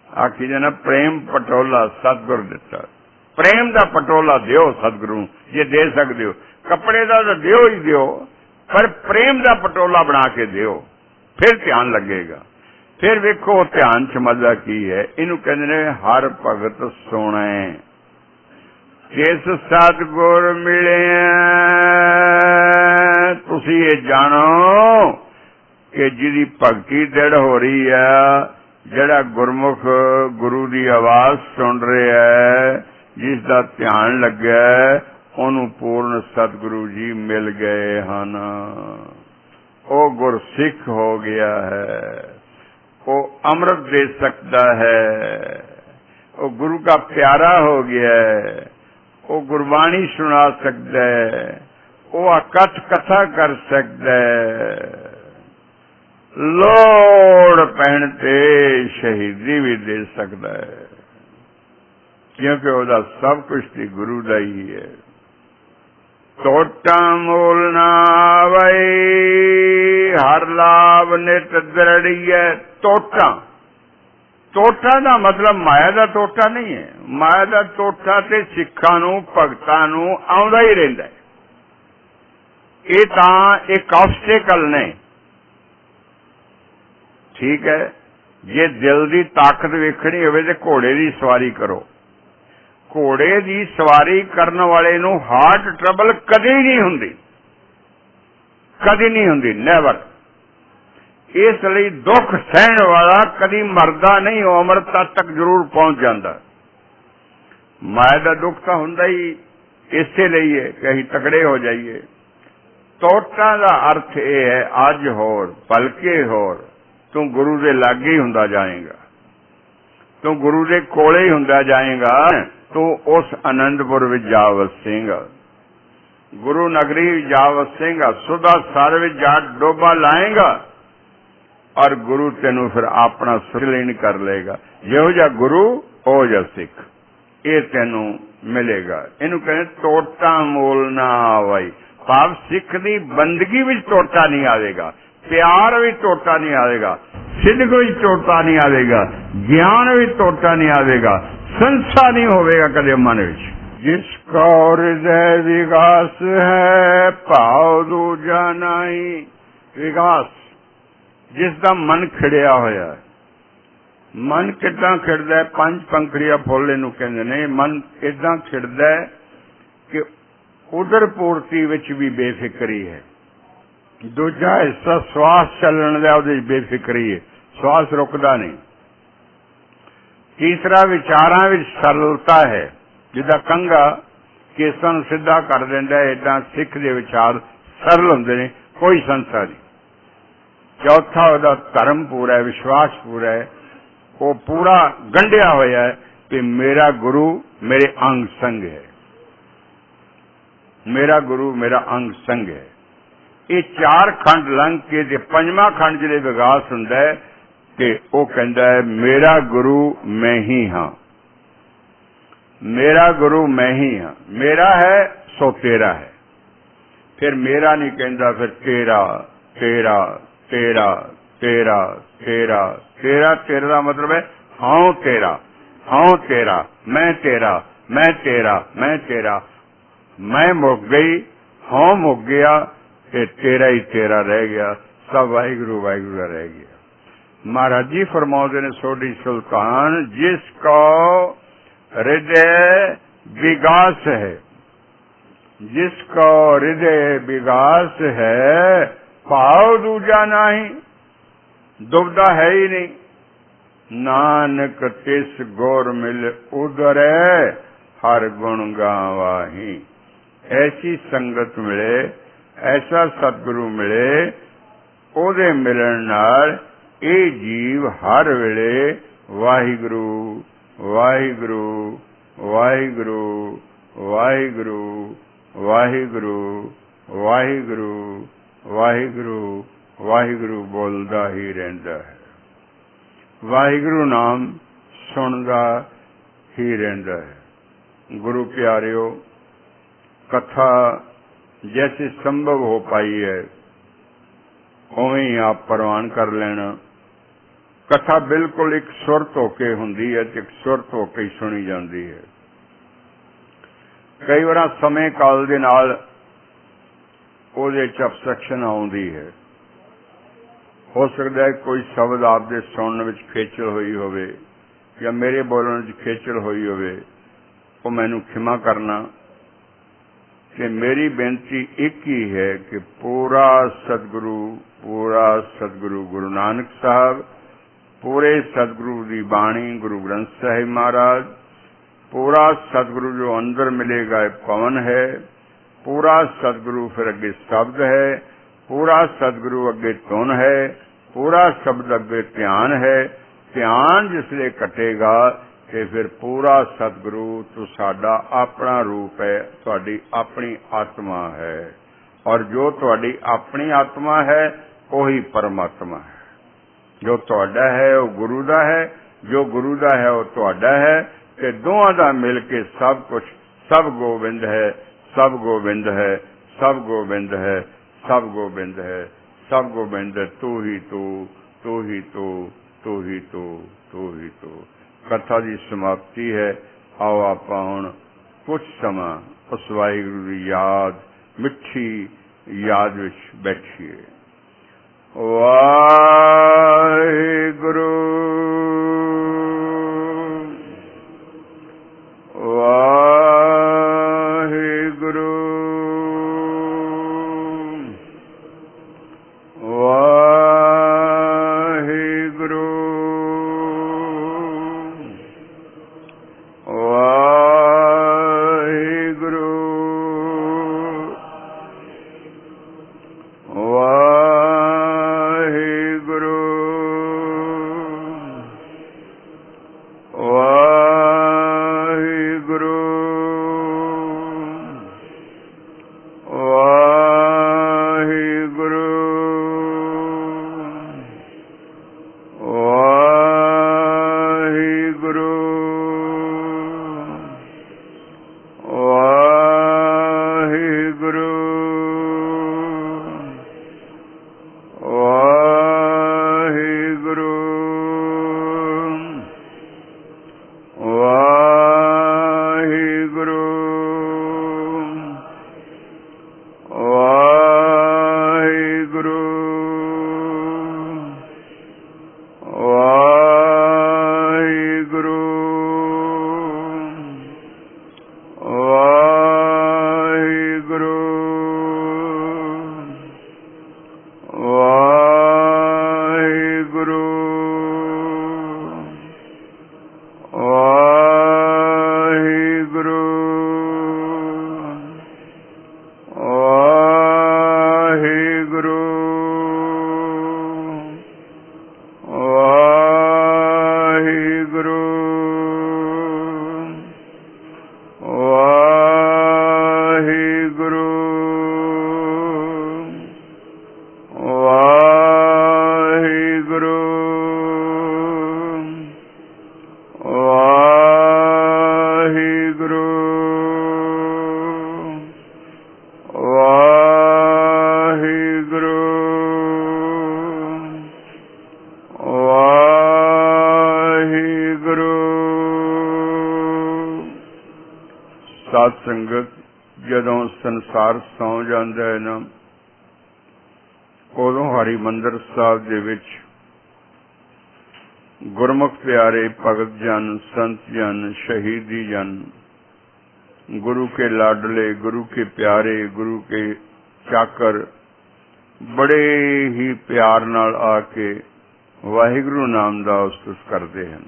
आखी जाना प्रेम पटोला सतगुरु दिता, प्रेम का पटोला दियो सतगुरु जे दे सकते हो, कपड़े का तो दियो ही दियो, पर प्रेम का पटोला बना के दियो, फिर ध्यान लगेगा। फिर वेखो ध्यान च मजा की है, इनू कहते ने हर भगत सोने। जिस सतगुर मिले तुसी ये जानो कि जिहदी भगती दृढ़ हो रही है, जड़ा गुरमुख गुरु की आवाज सुन रहा है, जिसका ध्यान लगे, उन्होंने पूर्ण सतगुरु जी मिल गए हैं। वो गुरसिख हो गया है, वो अमृत दे सकता है, वो गुरु का प्यारा हो गया है, वो गुरबाणी सुना सकता है, वो अकथ कथा कर सकता है, लोड़ पैण ते शहीदी भी दे सकता है, क्योंकि वह सब कुछ तो गुरु का ही है। टोटा मोल ना वई हर लाभ नित दृढ़िए। टोटा, टोटा का मतलब माया का टोटा नहीं है, माया का टोटा तो सिखा भगतां नूं आउंदा ही रहिंदा है। ये तां एक ऑब्स्टेकल ने, ठीक है। जे दिल की ताकत वेखनी होवे ते घोड़े की सवारी करो, घोड़े की सवारी करने वाले नूं हार्ट ट्रबल कदी नहीं हुंदी, कदी नहीं हुंदी, नेवर। इसलिए दुख सहन वाला कदी मरदा नहीं, वो अमरता तक जरूर पहुंच जाता। माया का दुख तो हुंदा ही इसे लिए है कि असीं तकड़े हो जाइए। टोटा का अर्थ यह है अज होर बल्कि होर तू गुरु के लागे ही हुंदा जाएगा, तू गुरु के कोले ही हुंदा जाएगा, तू उस आनंदपुर विच जा वसेगा, गुरु नगरी जा वसेगा, सुधा सर विच जा डोबा लाएगा और गुरु तेनू फिर अपना सुलीन कर लेगा। जिहो जा गुरु ओ जा सिख, ये तेनू मिलेगा। इनू कहते टोटा मोल ना आवाई, भाव सिख की बंदगी विच टोटा नहीं आएगा, प्यार भी टोटा नहीं आएगा, सिद्ध भी टोटा नहीं आएगा, ज्ञान भी टोटा नहीं आएगा, संसा नहीं होगा कदे मन विच। जिसका हृदय विकास है भाव दूजा नहीं। विकास जिसका मन खिड़िया होया है। मन किदा खिड़दा है? पंज पंखड़िया फुल इनू कहंदे ने। मन इदा खिड़दा है कि उदर पूर्ति विच भी बेफिक्री है। दूजा हिस्सा श्वास चलन का उहदे बेफिक्री है, श्वास रुकदा नहीं। तीसरा विचारां विच सरलता है, जिदा कंगा केसां नूं सीधा कर दिंदा है, इदां सिख दे विचार सरल हुंदे ने, कोई संसा नहीं। चौथा उहदा धर्म पूरा है, विश्वास पूरा है, वो पूरा गंढिया होया है कि मेरा गुरु मेरे अंग संग है, मेरा गुरु मेरा अंग संग है। ये चार खंड लंघ के पंजवा खंड जिहड़े विकास हुंदा है कि वो कहता है मेरा गुरु मैं ही हाँ, मेरा गुरु मैं ही हाँ। मेरा है सो तेरा है, फिर मेरा नहीं कहता, फिर तेरा तेरा तेरा तेरा तेरा तेरा। तेरा का मतलब है हाँ तेरा, हाँ तेरा, मैं तेरा, मैं तेरा, मैं तेरा। मैं मुक गई, हाँ मुक गया, तेरा ही तेरा रह गया, सब वाहिगुरु वाहिगुरु का रह गया। महाराज जी फरमाते ने सोडी सुल्तान जिसको हृदय विकास है जिसको हृदय विकास है भाव दूजा नहीं, दुविधा है ही नहीं। नानक तिस गौर मिल उदरै हर गुण गावाही। ऐसी संगत मिले, ऐसा सतगुरु मिले, ओदे मिलन नाल ਇਹ जीव हर वेले वाहिगुरु वाहिगुरु वाहिगुरु वाहिगुरु वाहिगुरु वाहिगुरु वाहिगुरु वाहिगुरु बोलदा ही रहिंदा है। वाहिगुरु नाम सुनदा ही रहिंदा है। गुरु प्यारिओ, कथा जैसे संभव हो पाई है उवें ही आप प्रवान कर लेना। कथा बिल्कुल एक सुरत होके हुंदी है, एक सुरत होके सुनी जाती है। कई बार समय काल दे नाल ओहदे च अपसेक्शन आउंदी है। हो सकता है कोई शब्द आपदे सुनने विच खेचल हुई होवे या मेरे बोलने विच खेचल हुई होवे, तो मैनूं खिमा करना कि मेरी बेनती एक ही है कि पूरा सतगुरु गुरु नानक साहब, पूरे सतगुरु की बाणी गुरु ग्रंथ साहिब महाराज, पूरा सतगुरु जो अंदर मिलेगा पवन है, पूरा सतगुरु फिर अगे शब्द है, पूरा सतगुरु अगे धुन है, पूरा शब्द अगे ध्यान है। ध्यान जिसले कटेगा कि फिर पूरा सतगुरु तो साडा अपना रूप है, तुहाडी अपनी आत्मा है, और जो तुहाडी अपनी आत्मा है वही परमात्मा है। जो तुहाडा है वो गुरु दा है, जो गुरु दा है वो तुहाडा है, ते दोवां दा मिल के सब कुछ, सब गोबिंद है, सब गोबिंद है, सब गोबिंद है, सब गोबिंद है, सब गोबिंद है। तू ही तू, तू ही तू, तू ही तू, तू ही तू। कथा की समाप्ति है। आओ आपां हुण कुछ समा उस वाहिगुरू की याद, मिठी याद विच बैठिए। वाहिगुरू वाहिगुरू वाहिगुरू साध संगत जदों संसार सौ जांदा है ना, उदों हरिमंदिर साहब दे विच गुरमुख प्यारे भगत जन, संत जन, शहीदी जन गुरु के लाडले, गुरु के प्यारे, गुरु के चाकर बड़े ही प्यार नाल आके वाहिगुरु नाम दा उस्तुत करते हैं।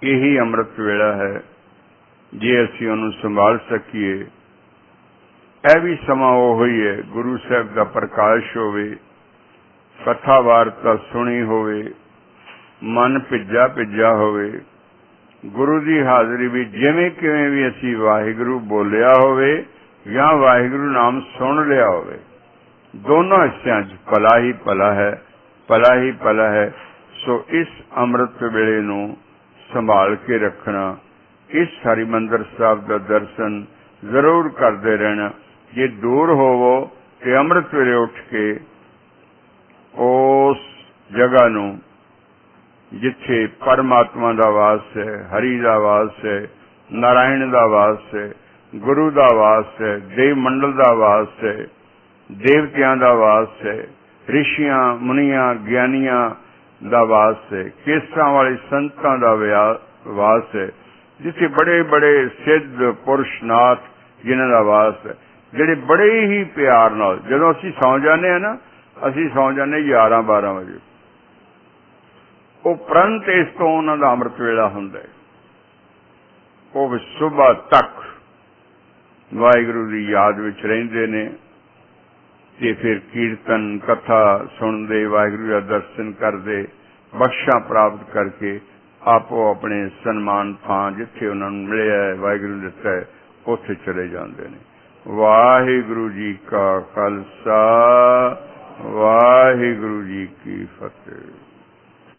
यही अमृत वेला है, जे असीं उहनूं संभाल सकीए। यह भी समा ओह ही है, गुरु साहब का प्रकाश होवे, कथा वार्ता सुनी होवे, मन भिजा भिजा होवे, गुरु की हाजरी भी जिवें किवें भी असीं वाहिगुरु बोलिया होवे या वाहिगुरु नाम सुन लिया होवे, दोनों हिस्सों भला ही भला है, भला ही भला है। सो इस अमृत वेले नूं संभाल के रखना, इस हरिमंदिर साहब का दर्शन जरूर करते रहना। जे दूर होवो तो अमृत वेले उठ के उस जगह नूं जिथे परमात्मा का वास है, हरि का वास है, नारायण का वास है, गुरु का वास है, देव मंडल का वास है, देवतियां का वास है, ऋषियां मुनियां ज्ञानियां का वास है, केसां वाले संतां का वास है, जिथे बड़े बड़े सिद्ध पुरुषनाथ जिन्हां दा वास है, जिहड़े बड़े ही प्यार नाल जदों असीं सौ जाने हैं ना, असीं सौ जाने 11-12 बजे, उपरंत इस तो उन्हां दा अमृत वेला हुंदा है। वो सुबह तक वाहिगुरू की याद विच रहिंदे ने ते फिर कीर्तन कथा सुनते, वाहिगुरू का दर्शन करते, बख्शा प्राप्त करके आपो अपने सन्मान थां जिथे उन्होंने मिलिया है, वाहिगुरू ने दिता है, उत्थे चले जाते हैं। वाहिगुरू जी का खालसा, वाहिगुरू जी की फतेह।